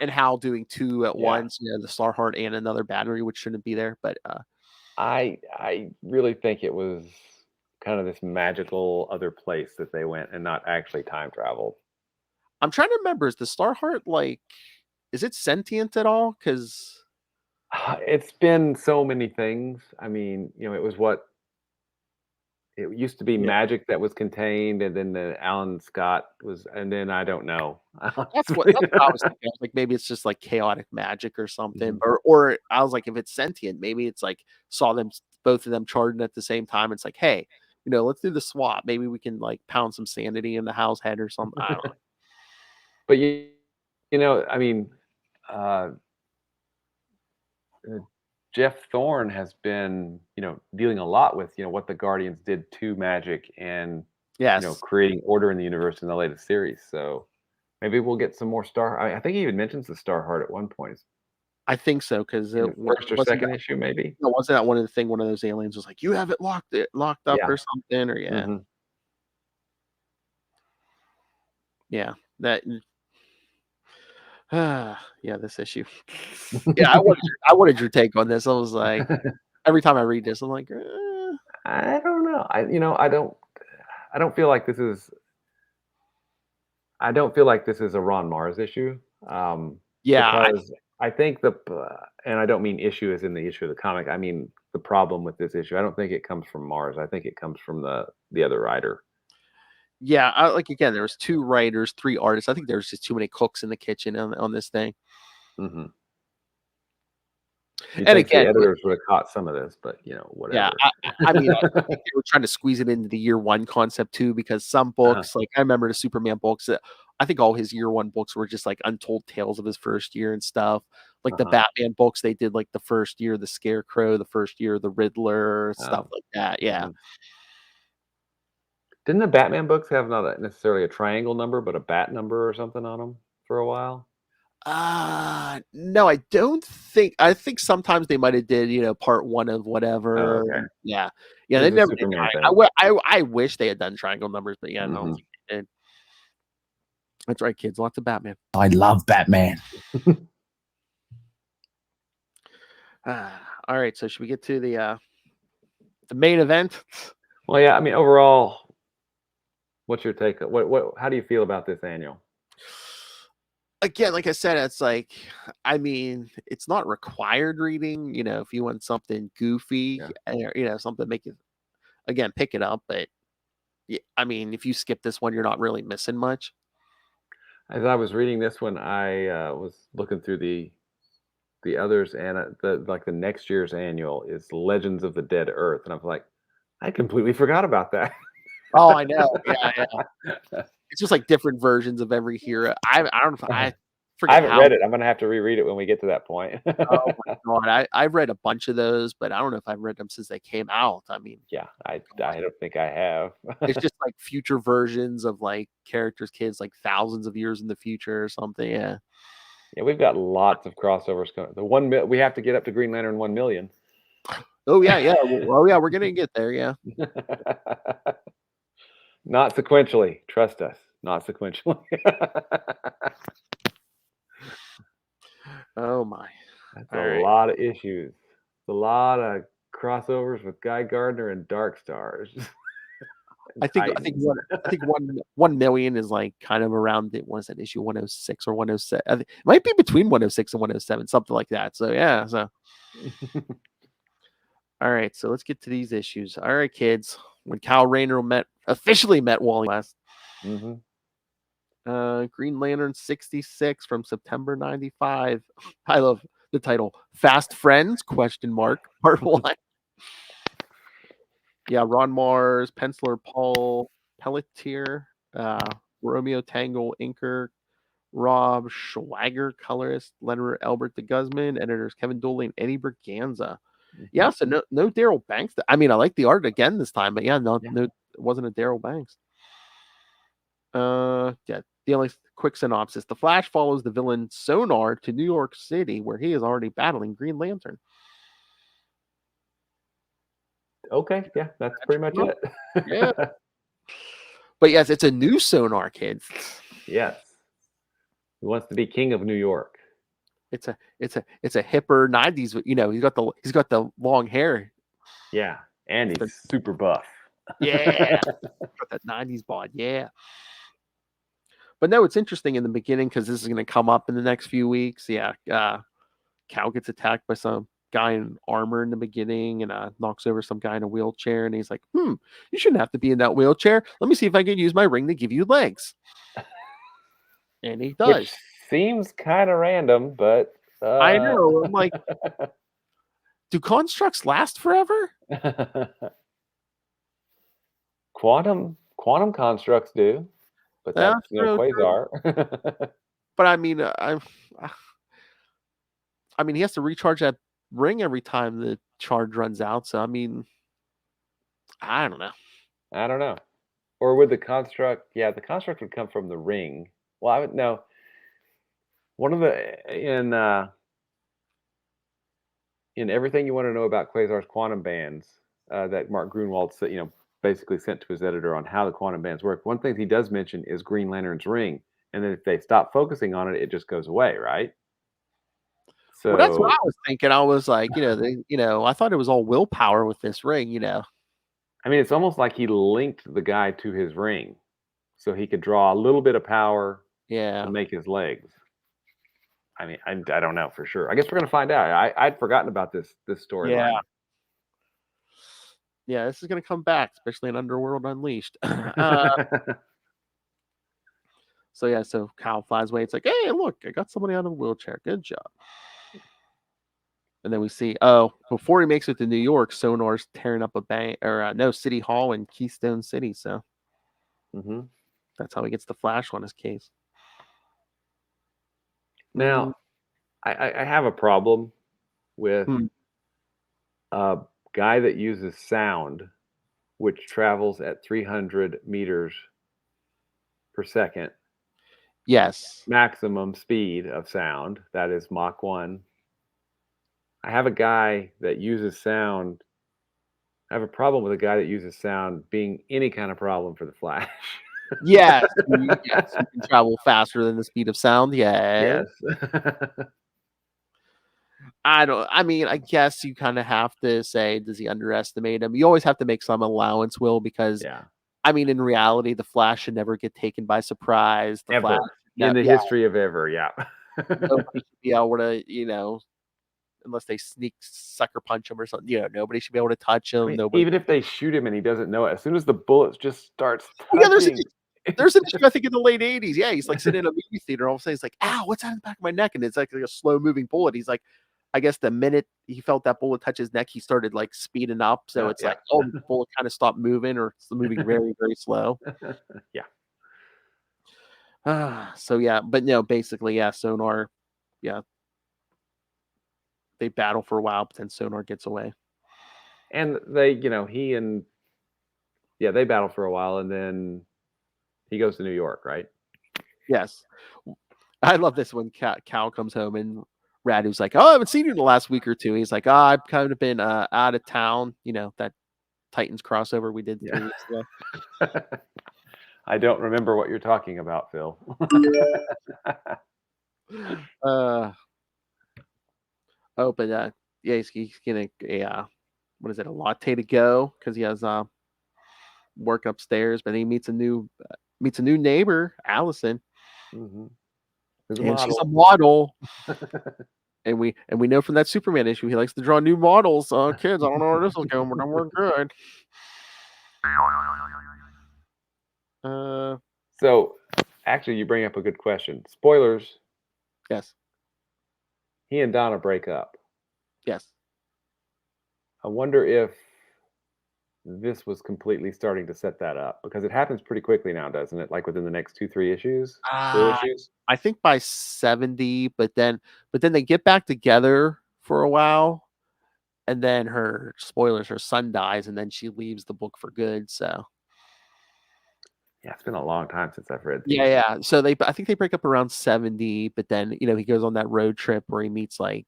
Hal doing two at once, the Star Heart and another battery, which shouldn't be there. But I really think it was kind of this magical other place that they went and not actually time traveled. I'm trying to remember, is the Star Heart is it sentient at all? Because it's been so many things. I mean, it was it used to be magic that was contained, and then the Alan Scott was, and then I don't know. That's what I was thinking. I was like, maybe it's just like chaotic magic or something, or I was like, if it's sentient, maybe it's like both of them charging at the same time. It's like, hey, let's do the swap. Maybe we can pound some sanity in the Hal's head or something. I don't know. But I mean, Jeff Thorne has been, dealing a lot with, what the Guardians did to magic and, creating order in the universe in the latest series. So maybe we'll get some more I think he even mentions the Star Heart at one point. I think so, because first or second issue, maybe. Wasn't that one of those aliens was like, you have it locked up or something, or that. This issue. I wanted your take on this. I was like, every time I read this, I'm like, I don't know. I don't feel like this is. I don't feel like this is a Ron Mars issue. Because I think and I don't mean issue as in the issue of the comic. I mean the problem with this issue. I don't think it comes from Mars. I think it comes from the other writer. Yeah, again, there was 2 writers, 3 artists. I think there's just too many cooks in the kitchen on this thing. Mm-hmm. And again, the editors would have caught some of this, but whatever. Yeah, I mean, I think they were trying to squeeze it into the year 1 concept too, because some books, like I remember the Superman books, I think all his year 1 books were just like untold tales of his first year and stuff. Like the Batman books, they did like the first year, the Scarecrow, the first year, the Riddler, stuff like that. Yeah. Mm-hmm. Didn't the Batman books have not necessarily a triangle number, but a bat number or something on them for a while? No, I don't think. I think sometimes they might have did, part 1 of whatever. Oh, okay. Yeah. They never did. I wish they had done triangle numbers, but I don't think they did. That's right, kids. Lots of Batman. I love Batman. All right. So should we get to the main event? Well, yeah. I mean, overall, what's your take? How do you feel about this annual? Again, like I said, it's like, I mean, it's not required reading. If you want something goofy, something to make you, again, pick it up. But I mean, if you skip this one, you're not really missing much. As I was reading this one, I was looking through the others, and the next year's annual is Legends of the Dead Earth, and I was like, I completely forgot about that. Oh, I know. Yeah. It's just like different versions of every hero. I don't know. I haven't read it. I'm going to have to reread it when we get to that point. Oh my god, I've read a bunch of those, but I don't know if I've read them since they came out. I mean, yeah, I don't think I have. it's just like future versions of like characters, kids, like thousands of years in the future or something. Yeah. Yeah, we've got lots of crossovers coming. We have to get up to Green Lantern 1 million. Oh yeah, yeah. Oh yeah, we're gonna get there. Yeah. Not sequentially. Trust us. Not sequentially. Oh my. That's All a right. lot of issues. A lot of crossovers with Guy Gardner and Dark Stars. I think 1 million is like kind of around it. What is that, issue 106 or 107? It might be between 106 and 107, something like that. So yeah. So all right. So let's get to these issues. All right, kids. When Kyle Rayner officially met Wally West. Mm-hmm. Green Lantern 66 from September 95. I love the title. Fast Friends? ? Part 1. Yeah, Ron Mars, penciler Paul Pelletier, Romeo Tangle inker, Rob Schwager colorist, letterer Albert de Guzman, editors Kevin Dooley and Eddie Berganza. Yeah, so no Daryl Banks. I mean, I like the art again this time, but yeah, no, it wasn't a Daryl Banks. Yeah, the only quick synopsis: The Flash follows the villain Sonar to New York City, where he is already battling Green Lantern. Okay, yeah, that's pretty much it. Yeah. But yes, it's a new Sonar, kids. Yes. He wants to be king of New York. It's a hipper 90s, you know, he's got the long hair. Yeah, and he's super buff. Yeah. Got that 90s bod, yeah. But no, it's interesting in the beginning because this is going to come up in the next few weeks. Yeah, Cal gets attacked by some guy in armor in the beginning and knocks over some guy in a wheelchair, and he's like, you shouldn't have to be in that wheelchair. Let me see if I can use my ring to give you legs. And he does. Which seems kind of random, but I know. I'm like, do constructs last forever? Quantum constructs do, but that's Quasar. But I mean, I mean, he has to recharge that ring every time the charge runs out. So I mean, I don't know. Or would the construct? Yeah, the construct would come from the ring. Well, I would know. One of the in everything you want to know about Quasar's quantum bands that Mark Grunwald said, basically sent to his editor on how the quantum bands work. One thing he does mention is Green Lantern's ring, and then if they stop focusing on it, it just goes away, right? So well, that's what I was thinking. I was like, I thought it was all willpower with this ring, I mean, it's almost like he linked the guy to his ring, so he could draw a little bit of power, to make his legs. I mean, I don't know for sure. I guess we're gonna find out. I'd forgotten about this storyline. Yeah, this is gonna come back, especially in Underworld Unleashed. So Kyle flies away. It's like, hey, look, I got somebody out of a wheelchair. Good job. And then we see, before he makes it to New York, Sonar's tearing up a bank City Hall in Keystone City. So that's how he gets the Flash on his case. Now, I have a problem with a guy that uses sound, which travels at 300 meters per second. Yes. Maximum speed of sound. That is Mach 1. I have a guy that uses sound. I have a problem with a guy that uses sound being any kind of problem for the Flash. Yes, you can travel faster than the speed of sound. Yeah. Yes. I guess you kind of have to say, does he underestimate him? You always have to make some allowance, Will, because in reality, the Flash should never get taken by surprise. Ever. In the history of ever, yeah. Nobody should be able to, unless they sneak sucker punch him or something, nobody should be able to touch him. Even if they shoot him and he doesn't know it, as soon as the bullets just starts touching. There's an issue, I think, in the late 80s. Yeah, he's like sitting in a movie theater. All of a sudden, he's like, ow, what's that in the back of my neck? And it's like a slow moving bullet. He's like, I guess the minute he felt that bullet touch his neck, he started like speeding up. So it's like, the bullet kind of stopped moving, or it's moving very, very slow. Yeah. So yeah, but no, basically, yeah, Sonar, yeah, they battle for a while, but then Sonar gets away. And they, they battle for a while, and then he goes to New York, right? Yes, I love this when Cal comes home and Radu's like, "Oh, I haven't seen you in the last week or two." He's like, "Oh, I've kind of been out of town. That Titans crossover we did 3 weeks ago." I don't remember what you're talking about, Phil. But yeah, he's getting what is it, a latte to go because he has work upstairs, but he meets a new neighbor, Allison, Mm-hmm. and she's a model. And we know from that Superman issue he likes to draw new models. Kids, I don't know where this is going, but we're good. So, actually, you bring up a good question. Spoilers. Yes. He and Donna break up. Yes. I wonder if this was completely starting to set that up, because it happens pretty quickly now, doesn't it? Like within the next 2-3 issues, 4 issues. I think by 70, but then they get back together for a while, and then her son dies, and then she leaves the book for good. So yeah, it's been a long time since I've read these. Yeah. So I think they break up around 70, but then he goes on that road trip where he meets like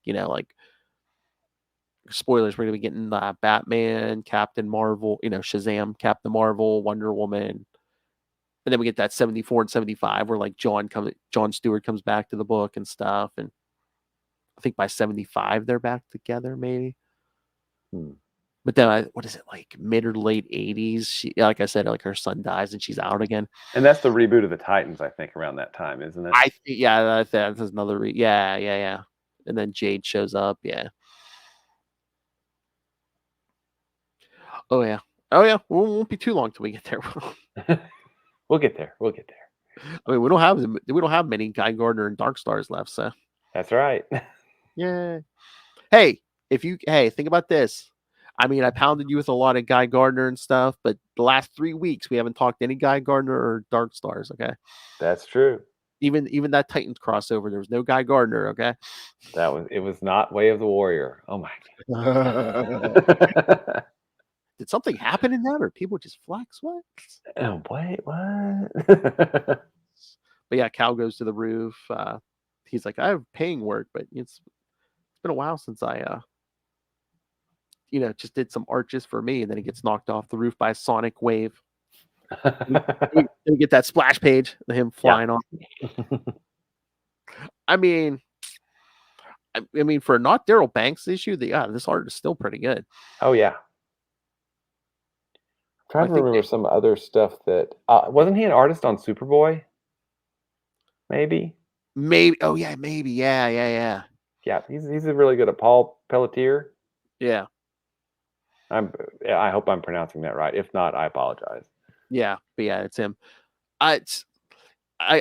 spoilers, we're gonna be getting Batman, Captain Marvel, Shazam, Captain Marvel, Wonder Woman. And then we get that 74 and 75 where like John Stewart comes back to the book and stuff. And I think by 75 they're back together, maybe. But then what is it, like mid or late 80s? She, like I said, like her son dies and she's out again. And that's the reboot of the Titans, I think, around that time, isn't it? That's another yeah. And then Jade shows up, yeah. Oh yeah. Won't be too long till we get there. We'll get there. I mean, we don't have many Guy Gardner and Dark Stars left, so that's right. Yeah. Hey, think about this. I mean, I pounded you with a lot of Guy Gardner and stuff, but the last 3 weeks we haven't talked any Guy Gardner or Dark Stars. Okay, that's true. Even that Titans crossover, there was no Guy Gardner. Okay, it was not Way of the Warrior. Oh my God. Did something happen in that, or people just flex? What? Oh, wait, what? But yeah, Cal goes to the roof. He's like, I have paying work, but it's been a while since I just did some arches for me. And then he gets knocked off the roof by a sonic wave. We get that splash page of him flying off. I mean, for a not Daryl Banks issue, this art is still pretty good. Oh yeah. I'm trying to remember some other stuff that wasn't he an artist on Superboy? Maybe. Oh yeah, maybe. Yeah. Yeah, he's really good at Paul Pelletier. Yeah. I hope I'm pronouncing that right. If not, I apologize. Yeah, but yeah, it's him. I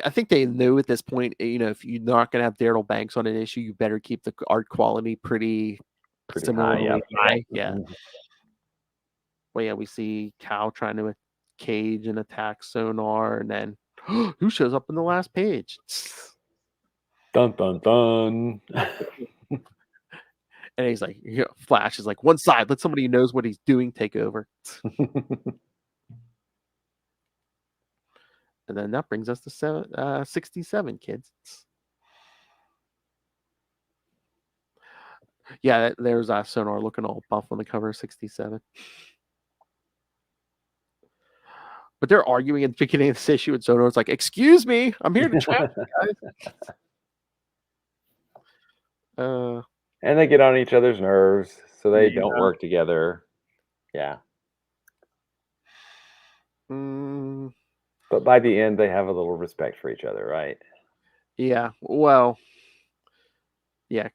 think they knew at this point, if you're not going to have Daryl Banks on an issue, you better keep the art quality pretty similarly high. Yeah. Mm-hmm. Well, yeah, we see Cal trying to cage and attack Sonar, and then who shows up in the last page? Dun dun dun. And he's like, Flash is like, one side, let somebody who knows what he's doing take over. And then that brings us to 67, kids. Yeah, there's Sonar looking all buff on the cover of 67. But they're arguing at the beginning of this issue, and Sonar's like, excuse me, I'm here to trap you guys. And they get on each other's nerves, so they don't work together. Yeah. But by the end, they have a little respect for each other, right? Yeah. Well, yeah.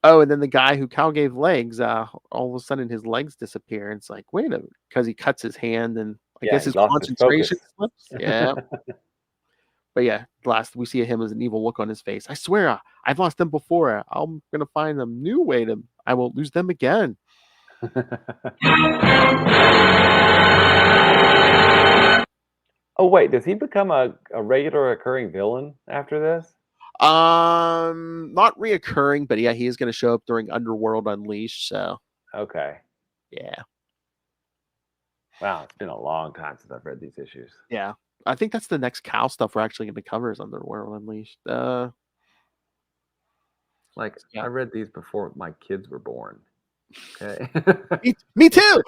And then the guy who Cal gave legs, all of a sudden his legs disappear. And it's like, wait a minute, because he cuts his hand and I guess his concentration slips. Yeah. But yeah, last we see him as an evil look on his face. I swear, I've lost them before. I'm going to find a new way I won't lose them again. Oh wait, does he become a regular occurring villain after this? Not reoccurring, but yeah, he is going to show up during Underworld Unleashed. So Okay. yeah, Wow, it's been a long time since I've read these issues. yeah. I think that's the next cow stuff we're actually going to cover is Underworld Unleashed. Like Yeah. I read these before my kids were born. Okay. Me too.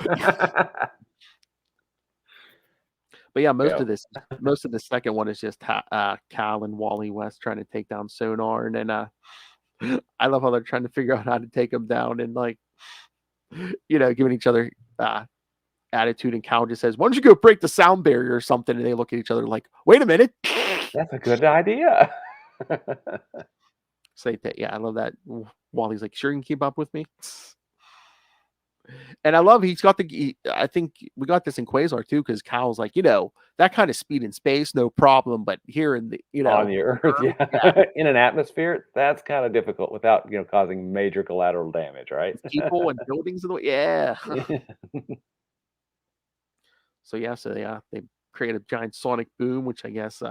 But yeah, Yeah. most of the second one is just Cal and Wally West trying to take down Sonar, and then I love how they're trying to figure out how to take him down, and like giving each other attitude. And Cal just says, "Why don't you go break the sound barrier or something?" And they look at each other like, "Wait a minute." That's a good idea. Say that, yeah, I love that. Wally's like, "Sure, you can keep up with me." And I love he's got I think we got this in Quasar too, because Cal's like, that kind of speed in space, no problem. But here in the, On the Earth, yeah. In an atmosphere, that's kind of difficult without, causing major collateral damage, right? people and buildings and yeah. Yeah. So they create a giant sonic boom, which I guess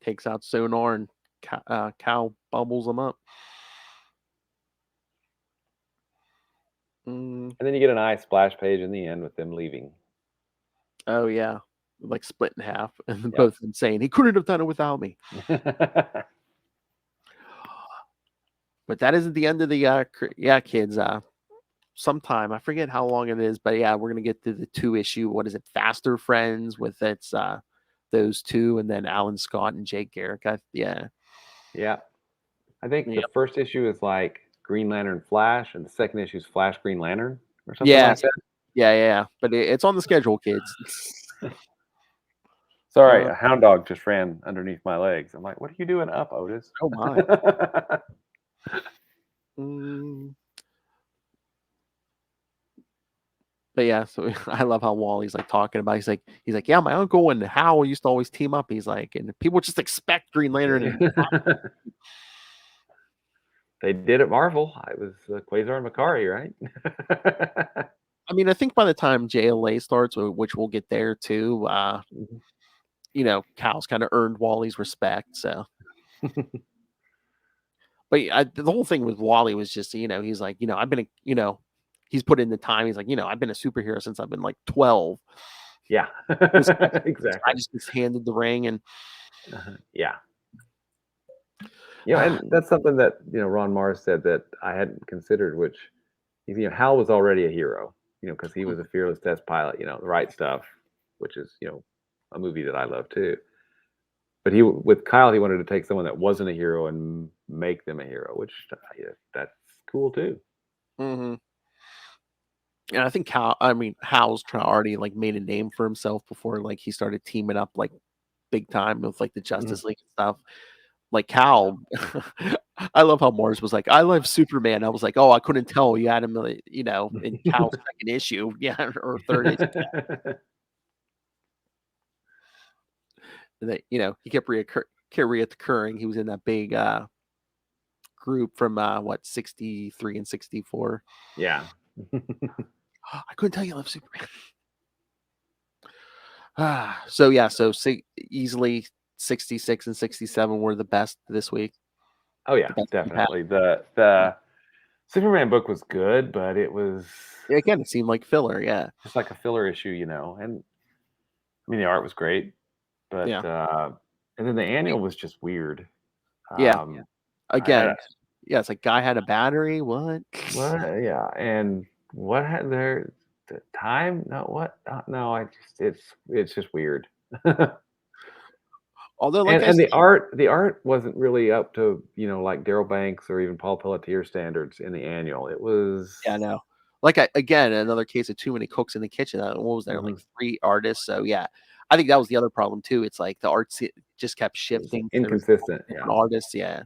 takes out Sonar, and Cal bubbles them up. And then you get a nice splash page in the end with them leaving. Oh yeah, like split in half, and both of them saying he couldn't have done it without me. But that isn't the end of the kids. Sometime I forget how long it is, but yeah, we're gonna get to the 2-issue. What is it? Faster Friends with its those two, and then Alan Scott and Jake Garrick. Yeah. I think the first issue is like Green Lantern Flash, and the second issue is Flash Green Lantern or something like that. Yeah. But it's on the schedule, kids. Sorry, a hound dog just ran underneath my legs. I'm like, what are you doing up, Otis? Oh my. But yeah, so I love how Wally's like talking about. He's like, yeah, my uncle and Hal used to always team up. He's like, and people just expect Green Lantern. And they did at Marvel. I was Quasar and Makari, right? I mean, I think by the time JLA starts, which we'll get there too, Cal's kind of earned Wally's respect. So, but the whole thing with Wally was just, he's like, I've been, he's put in the time. He's like, I've been a superhero since I've been like 12. Yeah, exactly. I just handed the ring, and yeah. And that's something that Ron Mars said that I hadn't considered, which Hal was already a hero, because he was a fearless test pilot, The Right Stuff, which is a movie that I love too. But with Kyle, he wanted to take someone that wasn't a hero and make them a hero, which that's cool too. Mm-hmm. And I think Hal's already like made a name for himself before like he started teaming up like big time with like the Justice League and stuff. Like Cal, I love how Mars was like, I love Superman. I was like, oh, I couldn't tell you had him, in Cal's second issue, or third issue. And that, he kept reoccurring. He was in that big group from 63 and 64. Yeah. I couldn't tell you I love Superman. So easily 66 and 67 were the best this week. Oh yeah, definitely. The Superman book was good, but it was again, it seemed like filler. Yeah, just like a filler issue, And I mean, the art was great, but and then the annual was just weird. Again, it's like guy had a battery. What? Yeah, and what had the time? No, what? No, it's just weird. Although, like, and the art wasn't really up to like Daryl Banks or even Paul Pelletier standards in the annual. It was no. Like again, another case of too many cooks in the kitchen. What was there? Like 3 artists. So yeah, I think that was the other problem too. It's like the art just kept shifting. Inconsistent. Artists. Yeah.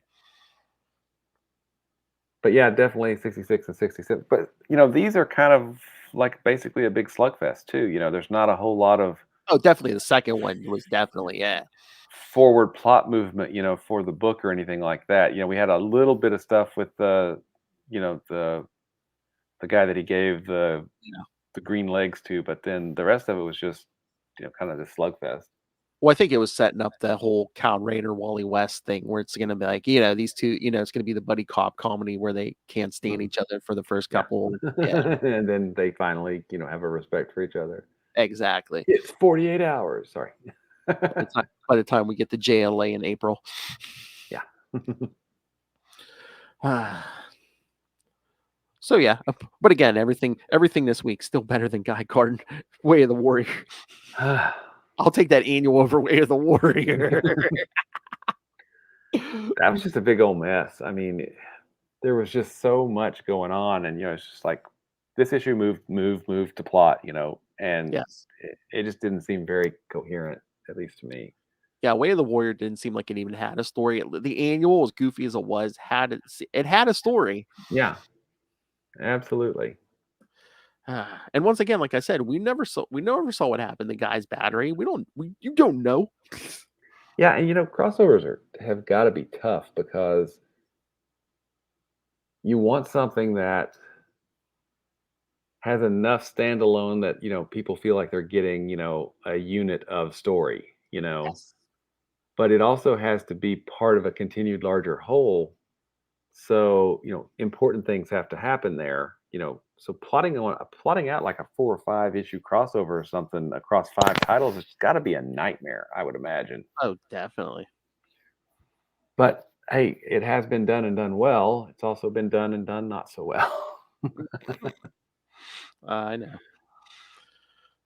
But yeah, definitely 66 and 67. But these are kind of like basically a big slugfest too. There's not a whole lot of definitely the second one was definitely forward plot movement, for the book or anything like that. We had a little bit of stuff with the guy that he gave the green legs to, but then the rest of it was just kind of this slugfest. Well, I think it was setting up the whole Kyle Rayner, Wally West thing where it's going to be like, these two, it's going to be the buddy cop comedy where they can't stand each other for the first couple. Yeah, And then they finally, have a respect for each other. exactly. It's 48 hours. Sorry. By the time we get to JLA in April. Yeah. So yeah, but again, everything this week still better than Guy Gardner, Way of the Warrior. I'll take that annual over Way of the Warrior. That was just a big old mess. I mean, there was just so much going on, and it's just like this issue moved to plot, and Yes. it just didn't seem very coherent, at least to me. Yeah, Way of the Warrior didn't seem like it even had a story. The annual, as goofy as it was, had a story. Yeah, absolutely. And once again, like I said, we never saw what happened. The guy's battery. You don't know. Yeah, and crossovers have got to be tough because you want something that has enough standalone that people feel like they're getting a unit of story, Yes. but it also has to be part of a continued larger whole. So important things have to happen there. So plotting out like a 4 or 5 issue crossover or something across 5 titles, it's got to be a nightmare, I would imagine. Oh, definitely. But hey, it has been done and done well. It's also been done and done not so well. I know.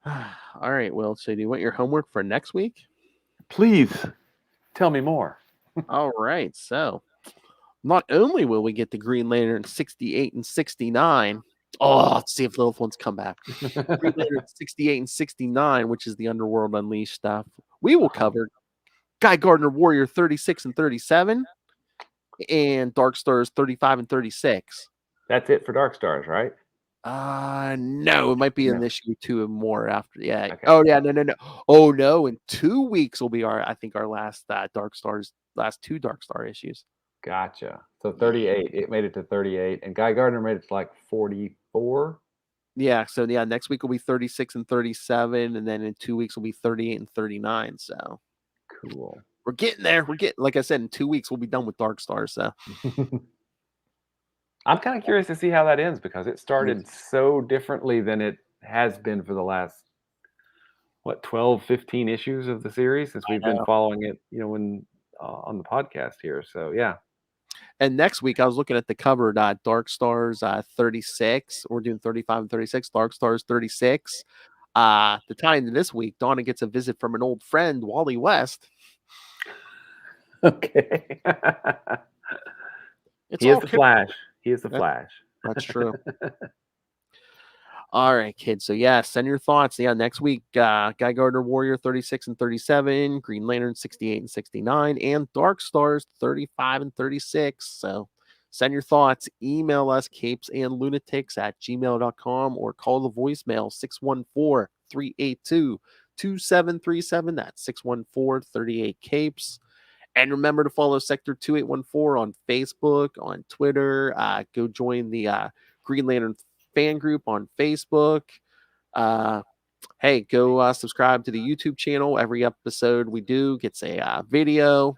All right. Well, so do you want your homework for next week? Please tell me more. All right. So not only will we get the Green Lantern 68 and 69. Oh, let's see if those ones come back. Green Lantern 68 and 69, which is the Underworld Unleashed stuff. We will cover Guy Gardner Warrior 36 and 37 and Dark Stars 35 and 36. That's it for Dark Stars, right? No, it might be in No. issue 2 and more after. Yeah. Okay. Oh, yeah. No. Oh, no. In 2 weeks will be our last Dark Stars, last 2 Dark Star issues. Gotcha. So 38. It made it to 38, and Guy Gardner made it to like 44. Yeah. So yeah, next week will be 36 and 37, and then in 2 weeks will be 38 and 39. So Cool. we're getting there. Like I said, in 2 weeks we'll be done with Dark Stars. So I'm kind of curious to see how that ends because it started so differently than it has been for the last 12, 15 issues of the series since we've been following it, on the podcast here. So yeah. And next week, I was looking at the cover, Dark Stars 36. We're doing 35 and 36. Dark Stars 36. The tie into this week, Donna gets a visit from an old friend, Wally West. Okay. He is the Flash. He is the Flash. That's true. All right, kids. So yeah, send your thoughts. Yeah, next week, Guy Gardner Warrior 36 and 37, Green Lantern 68 and 69, and Dark Stars 35 and 36. So send your thoughts. Email us capesandlunatics@gmail.com or call the voicemail 614-382-2737. That's 614-38-CAPES. And remember to follow Sector 2814 on Facebook, on Twitter. Go join the Green Lantern fan group on Facebook. Hey, go subscribe to the YouTube channel. Every episode we do gets a video.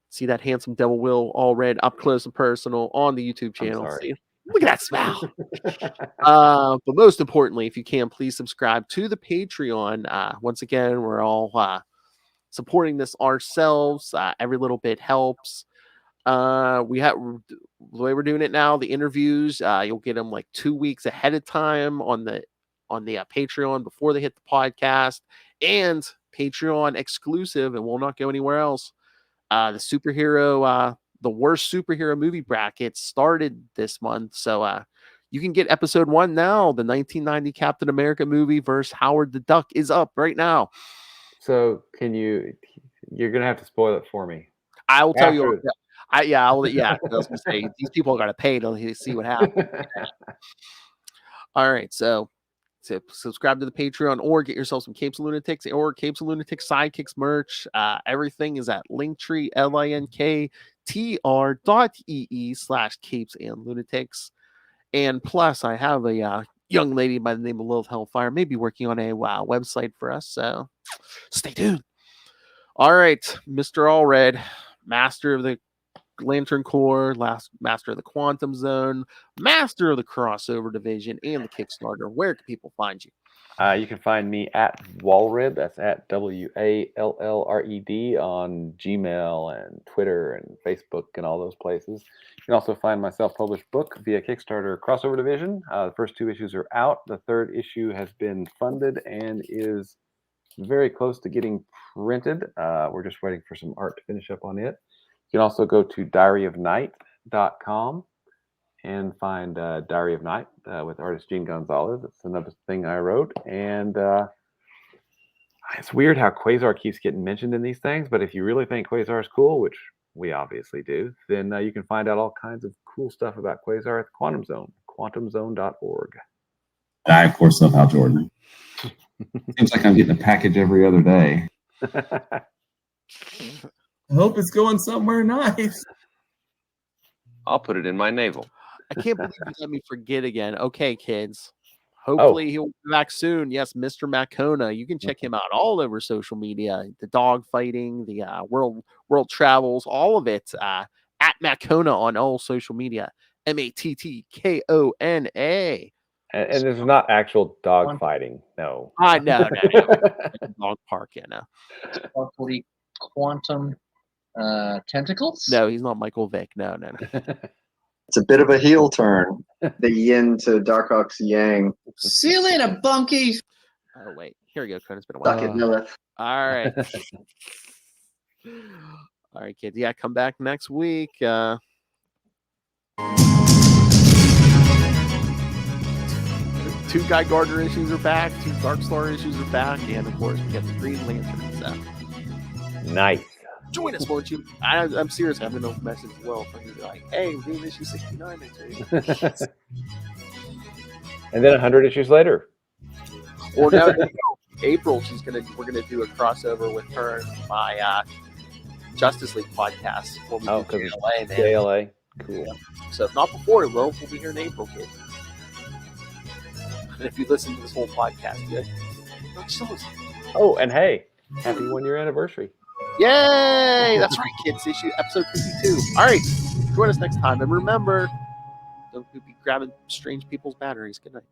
See that handsome Devil Will all red up close and personal on the YouTube channel. See, look at that smile. But most importantly, if you can, please subscribe to the Patreon. Once again, we're all supporting this ourselves. Every little bit helps. We have the way we're doing it now. The interviews, you'll get them like 2 weeks ahead of time on the Patreon before they hit the podcast, and Patreon exclusive, and will not go anywhere else. The worst superhero movie bracket started this month, so you can get episode 1 now. The 1990 Captain America movie versus Howard the Duck is up right now. So you're gonna have to spoil it for me. I will tell you. I was gonna say these people got to pay to see what happens. All right, so subscribe to the Patreon or get yourself some Capes and Lunatics or Capes and Lunatics Sidekicks merch. Everything is at Linktree, linktr.ee/Capes and Lunatics. And plus, I have a young lady by the name of Lilith Hellfire may be working on a website for us. So stay tuned. All right, Mr. Allred, master of the Lantern Corps, master of the Quantum Zone, master of the Crossover Division, and the Kickstarter. Where can people find you? You can find me at Walred. That's at WALLRED on Gmail and Twitter and Facebook and all those places. You can also find my self-published book via Kickstarter Crossover Division. The first 2 issues are out. The 3rd issue has been funded and is very close to getting printed. We're just waiting for some art to finish up on it. You can also go to diaryofnight.com and find Diary of Night with artist Gene Gonzalez. It's another thing I wrote. And it's weird how Quasar keeps getting mentioned in these things, but if you really think Quasar is cool, which we obviously do, then you can find out all kinds of cool stuff about Quasar at the Quantum Zone, quantumzone.org. I, of course, love Hal Jordan. Seems like I'm getting a package every other day. I hope it's going somewhere nice. I'll put it in my navel. I can't believe you let me forget again. Okay, kids. Hopefully he'll be back soon. Yes, Mr. Macona. You can check him out all over social media. The dog fighting, the world travels, all of it at Macona on all social media. MATTKONA. And there's not actual dog fighting. No. No. Dog park, Sparkly quantum tentacles? No, he's not Michael Vick. No. It's a bit of a heel turn. The yin to Darkhawk's yang. See you later, bunkie. Oh, wait. Here we go, Conan. It's been a while. Suck it, Lilith. All right. All right, kids. Yeah, come back next week. 2 Guy Gardner issues are back. 2 Dark Star issues are back. And, of course, we got the Green Lantern. So. Nice. Join us, won't you? I'm serious. I have an open message as well. From you like, hey, we're doing issue 69 next week. And then 100 issues later. Or now, April, we're gonna do a crossover with her and my Justice League podcast. Oh, because JLA, man. JLA. Cool. Yeah. So if not before, we'll be here in April, kids. And if you listen to this whole podcast, you're like, oh, and hey, happy 1-year anniversary. Yay! That's right, kids. Episode 52. All right. Join us next time. And remember, don't be grabbing strange people's batteries. Good night.